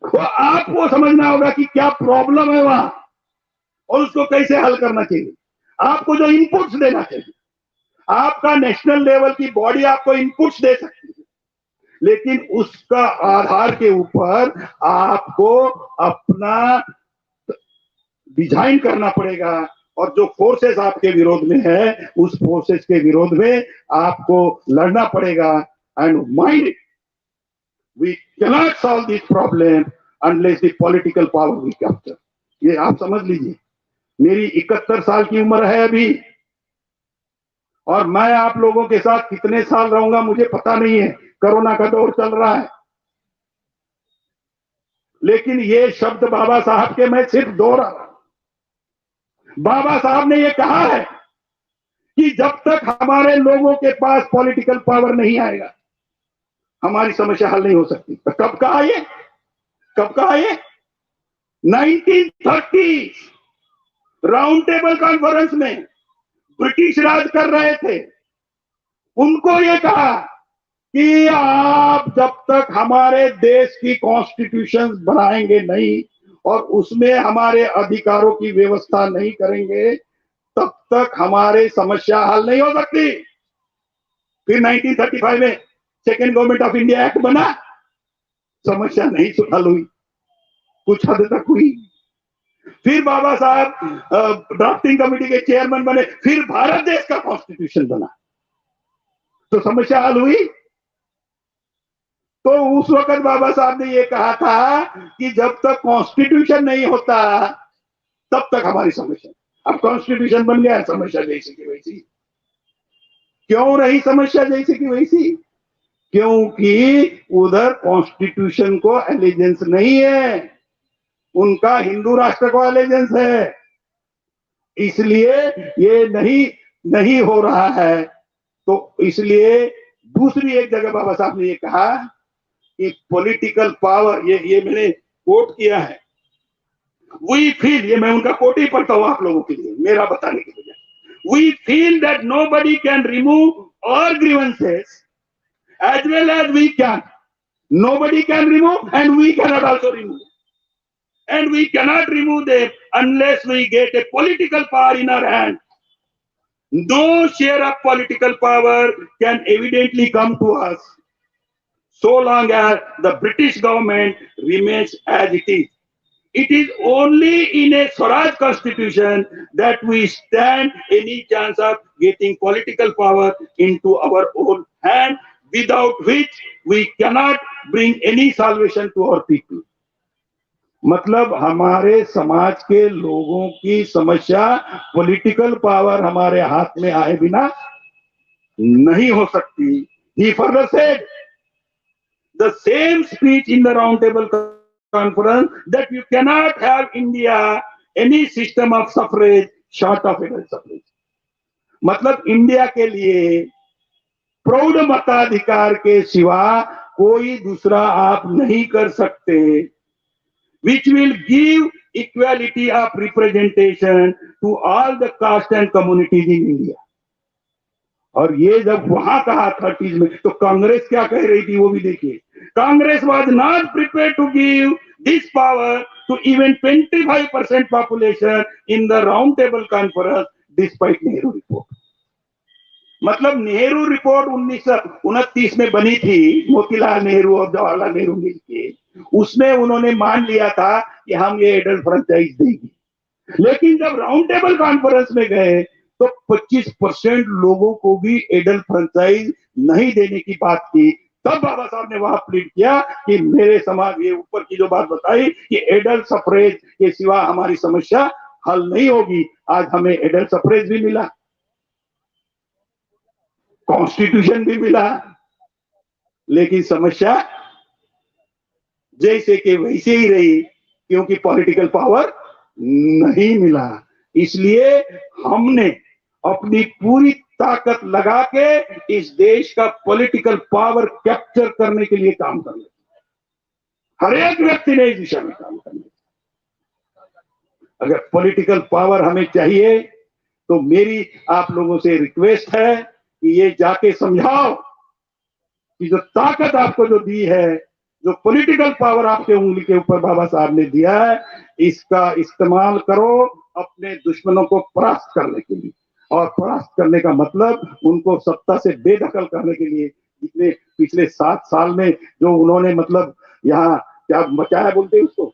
S2: तो आपको समझना होगा कि क्या प्रॉब्लम है वहां और उसको कैसे हल करना चाहिए। आपको जो इनपुट्स देना चाहिए, आपका नेशनल लेवल की बॉडी आपको इनपुट्स दे सकती है, लेकिन उसका आधार के ऊपर आपको अपना डिजाइन करना पड़ेगा। और जो फोर्सेस आपके विरोध में है, उस फोर्सेस के विरोध में आपको लड़ना पड़ेगा। And mind it, we cannot solve this problem unless the political power we capture. ये आप समझ लीजिए। मेरी 71 साल की उम्र है अभी, और मैं आप लोगों के साथ कितने साल रहूंगा मुझे पता नहीं है। कोरोना का दौर चल रहा है, लेकिन ये शब्द बाबा साहब के मैं सिर्फ दोहरा रहा हूं। बाबा साहब ने ये कहा है कि जब तक हमारे लोगों के पास पॉलिटिकल पावर नहीं आएगा, हमारी समस्या हल नहीं हो सकती। तो कब कहा ये? कब कहा ये? 1930 राउंड टेबल कॉन्फ्रेंस में ब्रिटिश राज कर रहे थे, उनको ये कहा कि आप जब तक हमारे देश की कॉन्स्टिट्यूशन बनाएंगे नहीं और उसमें हमारे अधिकारों की व्यवस्था नहीं करेंगे, तब तक हमारे समस्या हल नहीं हो सकती। फिर 1935 में second government of India act बना, समस्या नहीं हल हुई, कुछ हद तक हुई। फिर बाबा साहब ड्राफ्टिंग कमेटी के चेयरमैन बने, फिर भारत देश का कॉन्स्टिट्यूशन बना, तो समस्या हल हुई। तो उस वक्त बाबा साहब ने ये कहा था कि जब तक कॉन्स्टिट्यूशन नहीं होता तब तक हमारी समस्या। अब कॉन्स्टिट्यूशन बन गया, समस्या जैसी की वैसी। क्यों रही समस्या जैसी की वैसी? क्योंकि उधर कॉन्स्टिट्यूशन को एलिजेंस नहीं है, उनका हिंदू राष्ट्र को एलिजेंस है, इसलिए ये नहीं हो रहा है। तो इसलिए दूसरी एक जगह बाबा साहब ने ये कहा कि पॉलिटिकल पावर, ये मैंने कोट किया है, वी फील, ये मैं उनका कोट ही पढ़ता हूं आप लोगों के लिए, मेरा बताने के लिए। We feel that nobody can remove our grievances as well as we can. Nobody can remove and we cannot also remove. And we cannot remove them unless we get a political power in our hand. No share of political power can evidently come to us so long as the British government remains as it is. It is only in a Swaraj constitution that we stand any chance of getting political power into our own hand, without which we cannot bring any salvation to our people. मतलब हमारे समाज के लोगों की समस्या पॉलिटिकल पावर हमारे हाथ में आए बिना नहीं हो सकती. He further said the same speech in the round table conference that you cannot have India any system of suffrage short of adult suffrage. मतलब इंडिया के लिए प्रौढ़ मताधिकार के सिवा कोई दूसरा आप नहीं कर सकते, which will give equality of representation to all the caste and communities in India. और ये जब वहां कहा 30s में, तो कांग्रेस क्या कह रही थी वो भी देखिए. Congress was not prepared to give this power to even 25% population in the round table conference despite Nehru report. मतलब नेहरू रिपोर्ट 1929 में बनी थी, मोतीलाल नेहरू और जवाहरलाल नेहरू मिलके, उसमें उन्होंने मान लिया था कि हम ये एडल्ट फ्रेंचाइज देंगे. लेकिन जब राउंड टेबल कॉन्फ्रेंस में गए तो 25% लोगों को भी एडल्ट फ्रेंचाइज नहीं देने की बात की. तब बाबा साहब ने वहां प्लीड किया कि मेरे समाज, ये ऊपर की जो बात बताई कि एडल्ट सफरेज के सिवा हमारी समस्या हल नहीं होगी. आज हमें एडल्ट सफरेज भी मिला, कॉन्स्टिट्यूशन भी मिला, लेकिन समस्या जैसे कि वैसे ही रही, क्योंकि पॉलिटिकल पावर नहीं मिला. इसलिए हमने अपनी पूरी ताकत लगा के इस देश का पॉलिटिकल पावर कैप्चर करने के लिए काम करना. हर एक व्यक्ति ने इस दिशा में काम करना. अगर पॉलिटिकल पावर हमें चाहिए तो मेरी आप लोगों से रिक्वेस्ट है कि ये जाके समझाओ कि जो ताकत आपको जो दी है, जो पॉलिटिकल पावर आपके उंगली के ऊपर बाबा साहब ने दिया है, इसका इस्तेमाल करो अपने दुश्मनों को परास्त करने के लिए. और परास्त करने का मतलब उनको सत्ता से बेदखल करने के लिए. जितने पिछले 7 साल में जो उन्होंने मतलब यहाँ क्या मचाया बोलते हैं उसको,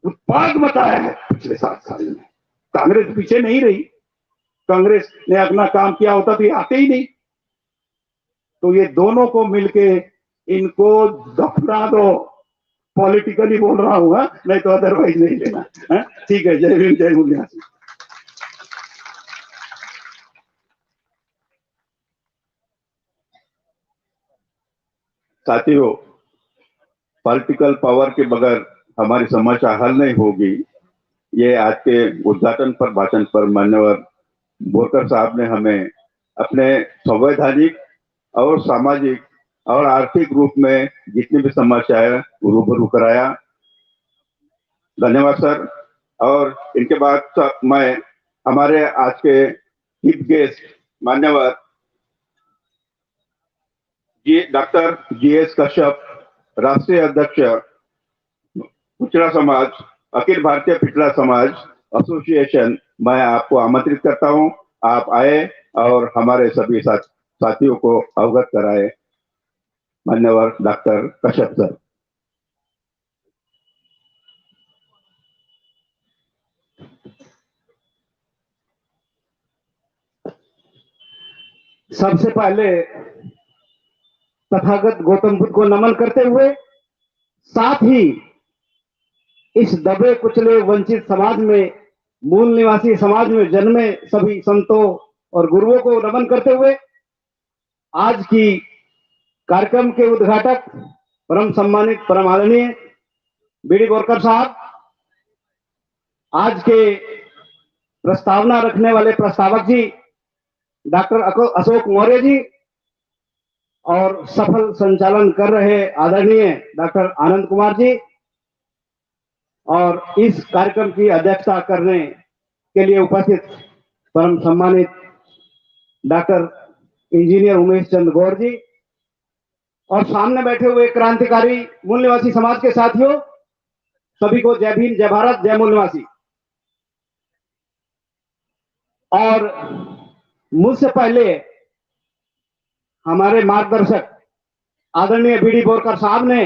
S2: उत्पाद मचाया है पिछले 7 साल में. कांग्रेस पीछे नहीं रही. कांग्रेस ने अपना काम किया होता तो ये आते ही नहीं. तो ये दोनों को मिलके इनको दफना दो. पॉलिटिकली बोल रहा हूँ, नहीं तो अदरवाइज नहीं लेना. ठीक है. जय भीम, जय मुन्यासी.
S3: साथियों, पॉलिटिकल पावर के बगैर हमारी समस्या हल नहीं होगी. ये आज के उद्घाटन पर भाषण पर माननीय बोरकर साहब ने हमें अपने संवैधानिक और सामाजिक और आर्थिक रूप में जितनी भी समस्याएं रूबरू कराया. धन्यवाद सर. और इनके बाद मैं हमारे आज के चीफ गेस्ट मान्यवर डॉक्टर GS कश्यप, राष्ट्रीय अध्यक्ष पिछड़ा समाज, अखिल भारतीय पिछड़ा समाज एसोसिएशन, मैं आपको आमंत्रित करता हूं. आप आए और हमारे सभी साथियों को अवगत कराए. मान्यवर डॉक्टर कश्यप सर.
S4: सबसे पहले तथागत गौतम बुद्ध को नमन करते हुए, साथ ही इस दबे कुचले वंचित समाज में, मूल निवासी समाज में जन्मे सभी संतों और गुरुओं को नमन करते हुए, आज की कार्यक्रम के उद्घाटक परम सम्मानित परम आदरणीय बीडी बोरकर साहब, आज के प्रस्तावना रखने वाले प्रस्तावक जी डॉक्टर अशोक मौर्य जी, और सफल संचालन कर रहे आदरणीय डॉक्टर आनंद कुमार जी, और इस कार्यक्रम की अध्यक्षता करने के लिए उपस्थित परम सम्मानित डॉक्टर इंजीनियर उमेश चंद्र गौर जी, और सामने बैठे हुए क्रांतिकारी मूल निवासी समाज के साथियों, सभी को जय भीम, जय भारत, जय मूल निवासी। और मुझसे पहले हमारे मार्गदर्शक आदरणीय बीडी बोरकर साहब ने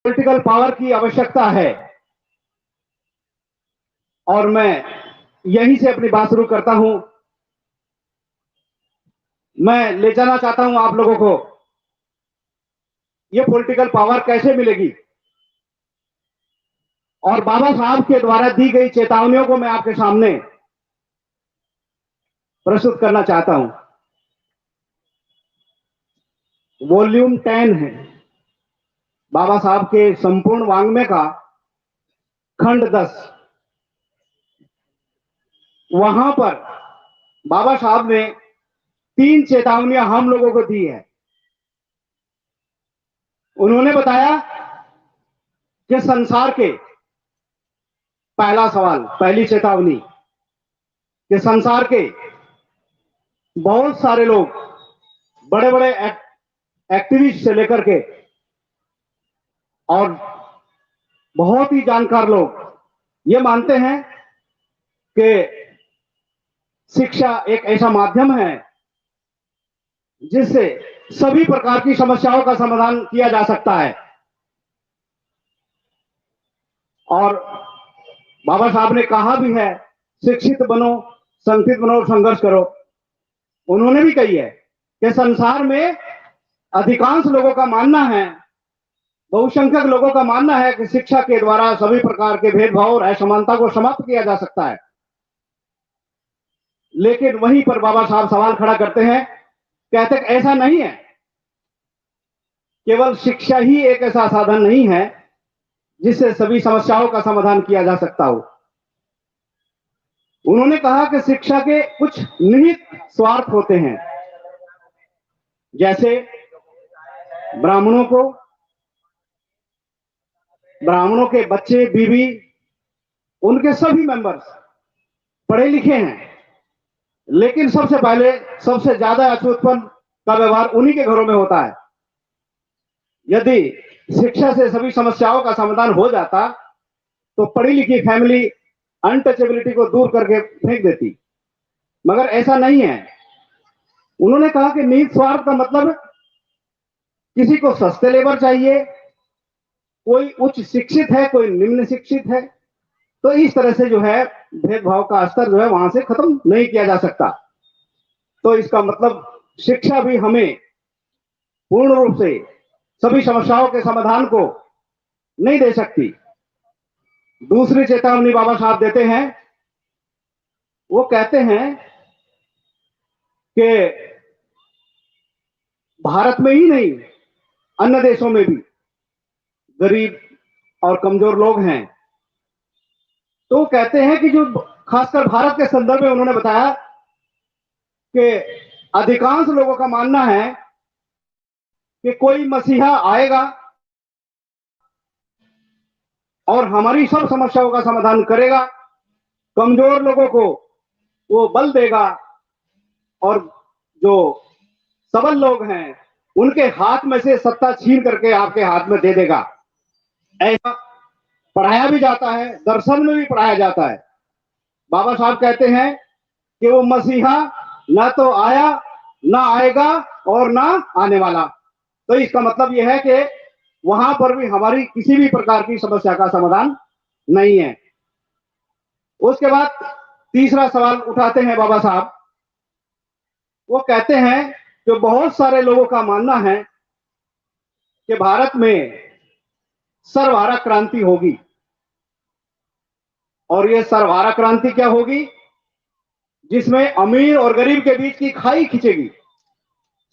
S4: पॉलिटिकल पावर की आवश्यकता है, और मैं यहीं से अपनी बात शुरू करता हूं। मैं ले जाना चाहता हूं आप लोगों को, ये पॉलिटिकल पावर कैसे मिलेगी, और बाबा साहब के द्वारा दी गई चेतावनियों को मैं आपके सामने प्रस्तुत करना चाहता हूं। वॉल्यूम 10 है बाबा साहब के संपूर्ण वांग्मय का, खंड 10। वहां पर बाबा साहब ने 3 चेतावनियां हम लोगों को दी है। उन्होंने बताया कि संसार के, पहला सवाल, पहली चेतावनी, कि संसार के बहुत सारे लोग, बड़े बड़े एक्टिविस्ट से लेकर के और बहुत ही जानकार लोग ये मानते हैं कि शिक्षा एक ऐसा माध्यम है जिससे सभी प्रकार की समस्याओं का समाधान किया जा सकता है। और बाबा साहब ने कहा भी है, शिक्षित बनो, संगठित बनो और संघर्ष करो। उन्होंने भी कही है कि संसार में अधिकांश लोगों का मानना है, बहुसंख्यक लोगों का मानना है कि शिक्षा के द्वारा सभी प्रकार के भेदभाव और असमानता को समाप्त किया जा सकता है। लेकिन वहीं पर बाबा साहब सवाल खड़ा करते हैं, कहते हैं ऐसा नहीं है, केवल शिक्षा ही एक ऐसा साधन नहीं है जिससे सभी समस्याओं का समाधान किया जा सकता हो। उन्होंने कहा कि शिक्षा के कुछ निहित स्वार्थ होते हैं, जैसे ब्राह्मणों के बच्चे, बीवी, उनके सभी मेंबर्स पढ़े लिखे हैं, लेकिन सबसे पहले सबसे ज्यादा अछूतपन का व्यवहार उन्हीं के घरों में होता है। यदि शिक्षा से सभी समस्याओं का समाधान हो जाता तो पढ़ी लिखी फैमिली अनटचेबिलिटी को दूर करके फेंक देती, मगर ऐसा नहीं है। उन्होंने कहा कि निहित स्वार्थ का मतलब किसी को सस्ते लेबर चाहिए, कोई उच्च शिक्षित है, कोई निम्न शिक्षित है, तो इस तरह से जो है भेदभाव का स्तर जो है वहां से खत्म नहीं किया जा सकता। तो इसका मतलब शिक्षा भी हमें पूर्ण रूप से सभी समस्याओं के समाधान को नहीं दे सकती। दूसरी चेतावनी बाबा साहब देते हैं, वो कहते हैं कि भारत में ही नहीं, अन्य देशों में भी गरीब और कमजोर लोग हैं। तो कहते हैं कि जो खासकर भारत के संदर्भ में उन्होंने बताया कि अधिकांश लोगों का मानना है कि कोई मसीहा आएगा और हमारी सब समस्याओं का समाधान करेगा, कमजोर लोगों को वो बल देगा और जो सबल लोग हैं उनके हाथ में से सत्ता छीन करके आपके हाथ में दे देगा। ऐसा पढ़ाया भी जाता है, दर्शन में भी पढ़ाया जाता है। बाबा साहब कहते हैं कि वो मसीहा ना तो आया, ना आएगा और ना आने वाला। तो इसका मतलब यह है कि वहां पर भी हमारी किसी भी प्रकार की समस्या का समाधान नहीं है। उसके बाद तीसरा सवाल उठाते हैं बाबा साहब। वो कहते हैं कि बहुत सारे लोगों का मानना है कि भारत में सर्वहारा क्रांति होगी, और ये सर्वहारा क्रांति क्या होगी, जिसमें अमीर और गरीब के बीच की खाई खिंचेगी।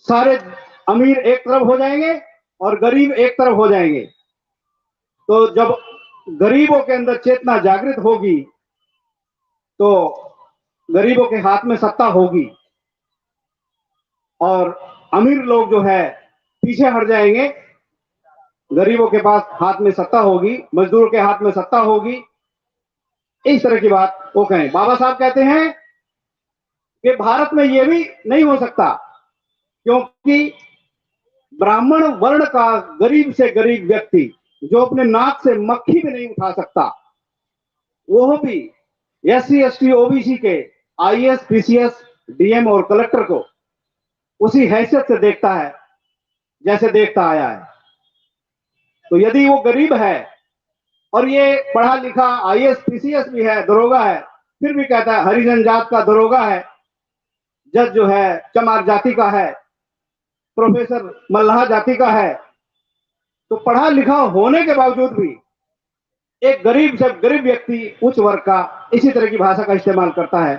S4: सारे अमीर एक तरफ हो जाएंगे और गरीब एक तरफ हो जाएंगे। तो जब गरीबों के अंदर चेतना जागृत होगी तो गरीबों के हाथ में सत्ता होगी और अमीर लोग जो है पीछे हट जाएंगे। गरीबों के पास हाथ में सत्ता होगी, मजदूर के हाथ में सत्ता होगी। इस तरह की बात वो कहें। बाबा साहब कहते हैं कि भारत में यह भी नहीं हो सकता क्योंकि ब्राह्मण वर्ण का गरीब से गरीब व्यक्ति जो अपने नाक से मक्खी भी नहीं उठा सकता, वो भी SC ST OBC के IAS PCS DM और कलेक्टर को उसी हैसियत से देखता है जैसे देखता आया है। तो यदि वो गरीब है और ये पढ़ा लिखा IAS PCS भी है, दरोगा है, फिर भी कहता है हरिजन जात का दरोगा है, जज जो है चमार जाति का है, प्रोफेसर मल्लाह जाति का है, तो पढ़ा लिखा होने के बावजूद भी एक गरीब से गरीब व्यक्ति उच्च वर्ग का इसी तरह की भाषा का इस्तेमाल करता है।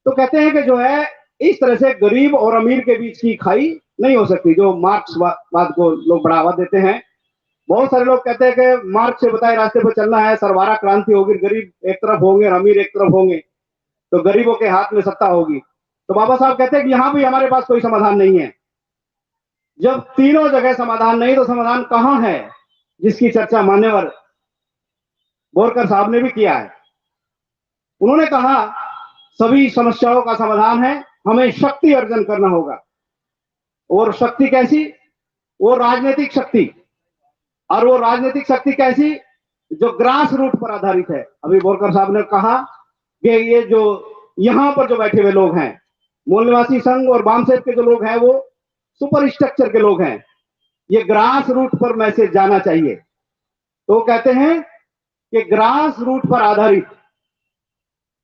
S4: तो कहते हैं कि जो है इस तरह से गरीब और अमीर के बीच की खाई नहीं हो सकती, जो मार्क्सवाद को लोग बढ़ावा देते हैं। बहुत सारे लोग कहते हैं कि मार्क्स से बताए रास्ते पर चलना है, सरवारा क्रांति होगी, गरीब एक तरफ होंगे और अमीर एक तरफ होंगे, तो गरीबों के हाथ में सत्ता होगी। तो बाबा साहब कहते हैं कि यहां भी हमारे पास कोई समाधान नहीं है। जब तीनों जगह समाधान नहीं, तो समाधान कहां है, जिसकी चर्चा मान्यवर बोरकर साहब ने भी किया है। उन्होंने कहा सभी समस्याओं का समाधान है, हमें शक्ति अर्जन करना होगा। और शक्ति कैसी? वो राजनीतिक शक्ति। और वो राजनीतिक शक्ति कैसी? जो ग्रास रूट पर आधारित है। अभी बोरकर साहब ने कहा कि ये जो यहां पर जो बैठे हुए लोग हैं, मूल निवासी संघ और बामसेट के जो लोग हैं, वो सुपर स्ट्रक्चर के लोग हैं, ये ग्रास रूट पर मैसेज जाना चाहिए। तो कहते हैं कि ग्रास रूट पर आधारित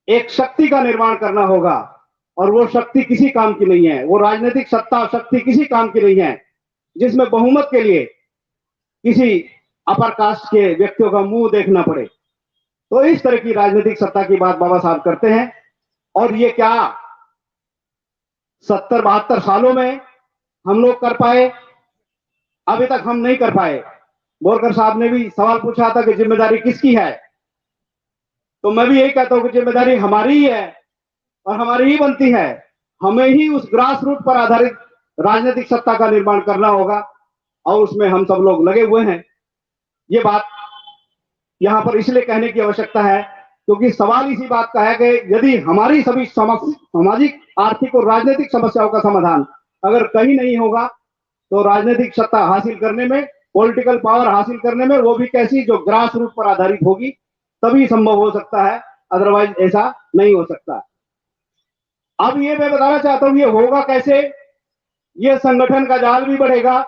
S4: एक शक्ति का निर्माण करना होगा, और वो शक्ति किसी काम की नहीं है, वो राजनीतिक सत्ता शक्ति किसी काम की नहीं है जिसमें बहुमत के लिए किसी अपर कास्ट के व्यक्तियों का मुंह देखना पड़े। तो इस तरह की राजनीतिक सत्ता की बात बाबा साहब करते हैं। और ये क्या 70-72 सालों में हम लोग कर पाए? अभी तक हम नहीं कर पाए। बोरकर साहब ने भी सवाल पूछा था कि जिम्मेदारी किसकी है, तो मैं भी यही कहता हूं कि जिम्मेदारी हमारी ही है और हमारी ही बनती है। हमें ही उस ग्रास रूट पर आधारित राजनीतिक सत्ता का निर्माण करना होगा, और उसमें हम सब लोग लगे हुए हैं। ये बात यहां पर इसलिए कहने की आवश्यकता है क्योंकि सवाल इसी बात का है कि यदि हमारी सभी सामाजिक, आर्थिक और राजनीतिक समस्याओं का समाधान अगर कहीं नहीं होगा, तो राजनीतिक सत्ता हासिल करने में, पॉलिटिकल पावर हासिल करने में, वो भी कैसी, जो ग्रास रूट पर आधारित होगी, तभी संभव हो सकता है, अदरवाइज ऐसा नहीं हो सकता। अब ये मैं बताना चाहता हूं, ये होगा कैसे? ये संगठन का जाल भी बढ़ेगा।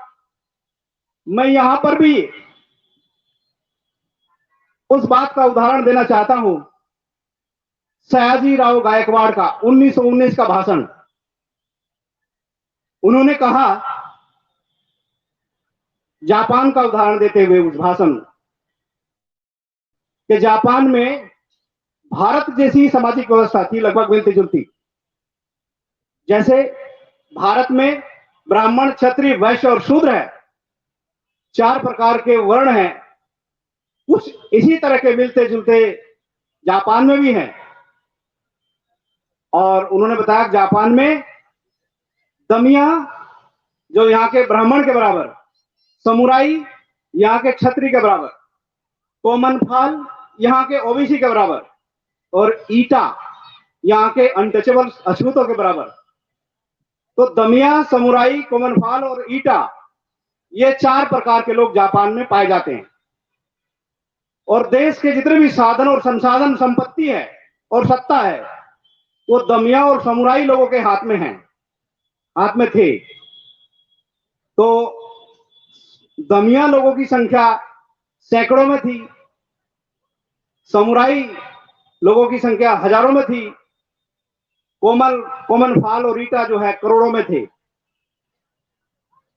S4: मैं यहां पर भी उस बात का उदाहरण देना चाहता हूं, सयाजीराव गायकवाड़ का 1919 का भाषण। उन्होंने कहा, जापान का उदाहरण देते हुए उस भाषण, कि जापान में भारत जैसी सामाजिक व्यवस्था थी, लगभग मिलती जुलती। जैसे भारत में ब्राह्मण, क्षत्रिय, वैश्य और शूद्र है, 4 प्रकार के वर्ण हैं, कुछ इसी तरह के मिलते जुलते जापान में भी हैं। और उन्होंने बताया जापान में दमिया जो यहाँ के ब्राह्मण के बराबर, समुराई यहाँ के क्षत्रिय के बराबर, कॉमन फाल यहाँ के ओबीसी के बराबर, और ईटा यहाँ के अनटचेबल अछूतों के बराबर। तो दमिया, समुराई, कॉमन फाल और ईटा, ये 4 प्रकार के लोग जापान में पाए जाते हैं। और देश के जितने भी साधन और संसाधन, संपत्ति है और सत्ता है, वो दमिया और समुराई लोगों के हाथ में है, हाथ में थे। तो दमिया लोगों की संख्या सैकड़ों में थी, समुराई लोगों की संख्या हजारों में थी, कॉमन फाल और ईटा जो है करोड़ों में थे।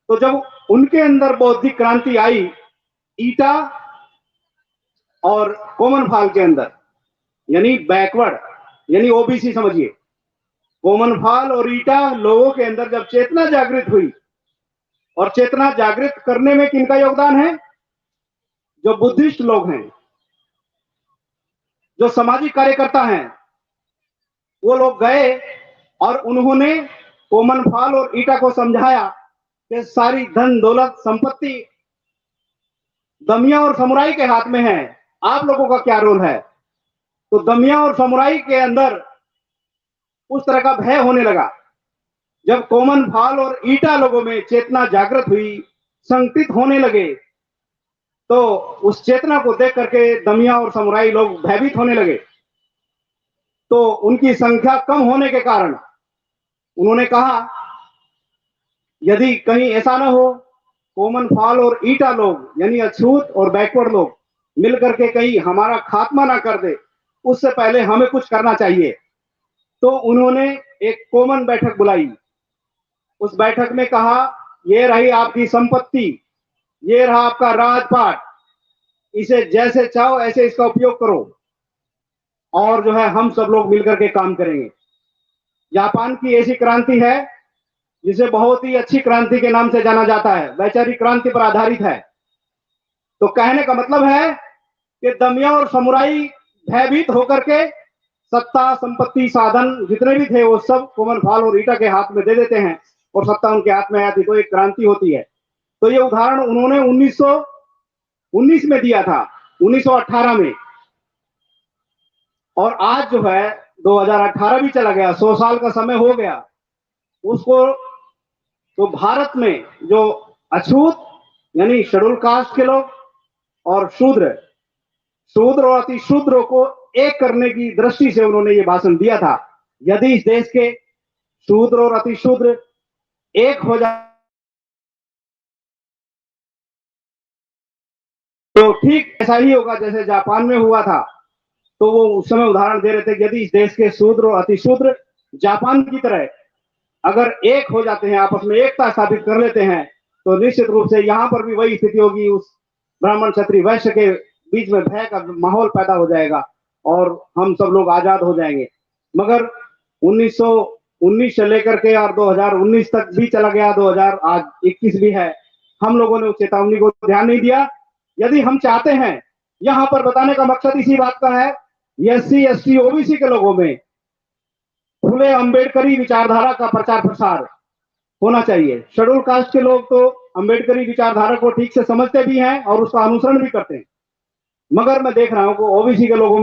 S4: तो जब उनके अंदर बौद्धिक क्रांति आई, ईटा और कॉमन फाल के अंदर, यानी बैकवर्ड, यानी ओबीसी समझिए, कॉमन फाल और ईटा लोगों के अंदर जब चेतना जागृत हुई, और चेतना जागृत करने में किनका योगदान है? जो बुद्धिस्ट लोग हैं, जो सामाजिक कार्यकर्ता हैं, वो लोग गए और उन्होंने कॉमन फाल और ईटा को समझाया कि सारी धन दौलत संपत्ति दमिया और समुराई के हाथ में है, आप लोगों का क्या रोल है? तो दमिया और समुराई के अंदर उस तरह का भय होने लगा जब कोमन फाल और ईटा लोगों में चेतना जागृत हुई, संगठित होने लगे, तो उस चेतना को देख करके दमिया और समुराई लोग भयभीत होने लगे। तो उनकी संख्या कम होने के कारण उन्होंने कहा, यदि कहीं ऐसा ना हो, कोमन फाल और ईटा लोग यानी अछूत और बैकवर्ड लोग मिलकर के कहीं हमारा खात्मा ना कर दे, उससे पहले हमें कुछ करना चाहिए। तो उन्होंने एक कॉमन बैठक बुलाई। उस बैठक में कहा, ये रही आपकी संपत्ति, ये रहा आपका राजपाट, इसे जैसे चाहो ऐसे इसका उपयोग करो, और जो है हम सब लोग मिलकर के काम करेंगे। जापान की ऐसी क्रांति है जिसे बहुत ही अच्छी क्रांति के नाम से जाना जाता है, वैचारिक क्रांति पर आधारित है। तो कहने का मतलब है कि दमिया और समुराई भयभीत होकर के सत्ता, संपत्ति, साधन जितने भी थे वो सब कोमन फाल और ईटा के हाथ में दे देते हैं और सत्ता उनके हाथ में आती, तो एक क्रांति होती है। तो ये उदाहरण उन्होंने 1919 में दिया था, 1918 में, और आज जो है 2018 भी चला गया, 100 साल का समय हो गया उसको। तो भारत में जो अछूत यानी शेड्यूल कास्ट के लोग और शूद्र और अति शूद्रों को एक करने की दृष्टि से उन्होंने ये भाषण दिया था। यदि इस देश के शूद्र और अति शूद्र एक हो जाए तो ठीक ऐसा ही होगा जैसे जापान में हुआ था। तो वो उस समय उदाहरण दे रहे थे कि यदि इस देश के शूद्र और अति शूद्र जापान की तरह अगर एक हो जाते हैं, आपस में एकता स्थापित कर लेते हैं, तो निश्चित रूप से यहाँ पर भी वही स्थिति होगी। उस ब्राह्मण क्षत्रिय वैश्य के बीच में भय का माहौल पैदा हो जाएगा और हम सब लोग आजाद हो जाएंगे। मगर 1919 से लेकर के और 2019 तक भी चला गया, 2021 भी है, हम लोगों ने उस चेतावनी को ध्यान नहीं दिया। यदि हम चाहते हैं, यहाँ पर बताने का मकसद इसी बात का है, एससी, एसटी, ओबीसी के लोगों में फुले अंबेडकरी विचारधारा का प्रचार प्रसार होना चाहिए। शेड्यूल कास्ट के लोग तो अंबेडकरी विचारधारा को ठीक से समझते भी हैं और उसका अनुसरण भी करते हैं, मगर मैं देख रहा हूं कि ओबीसी के लोगों में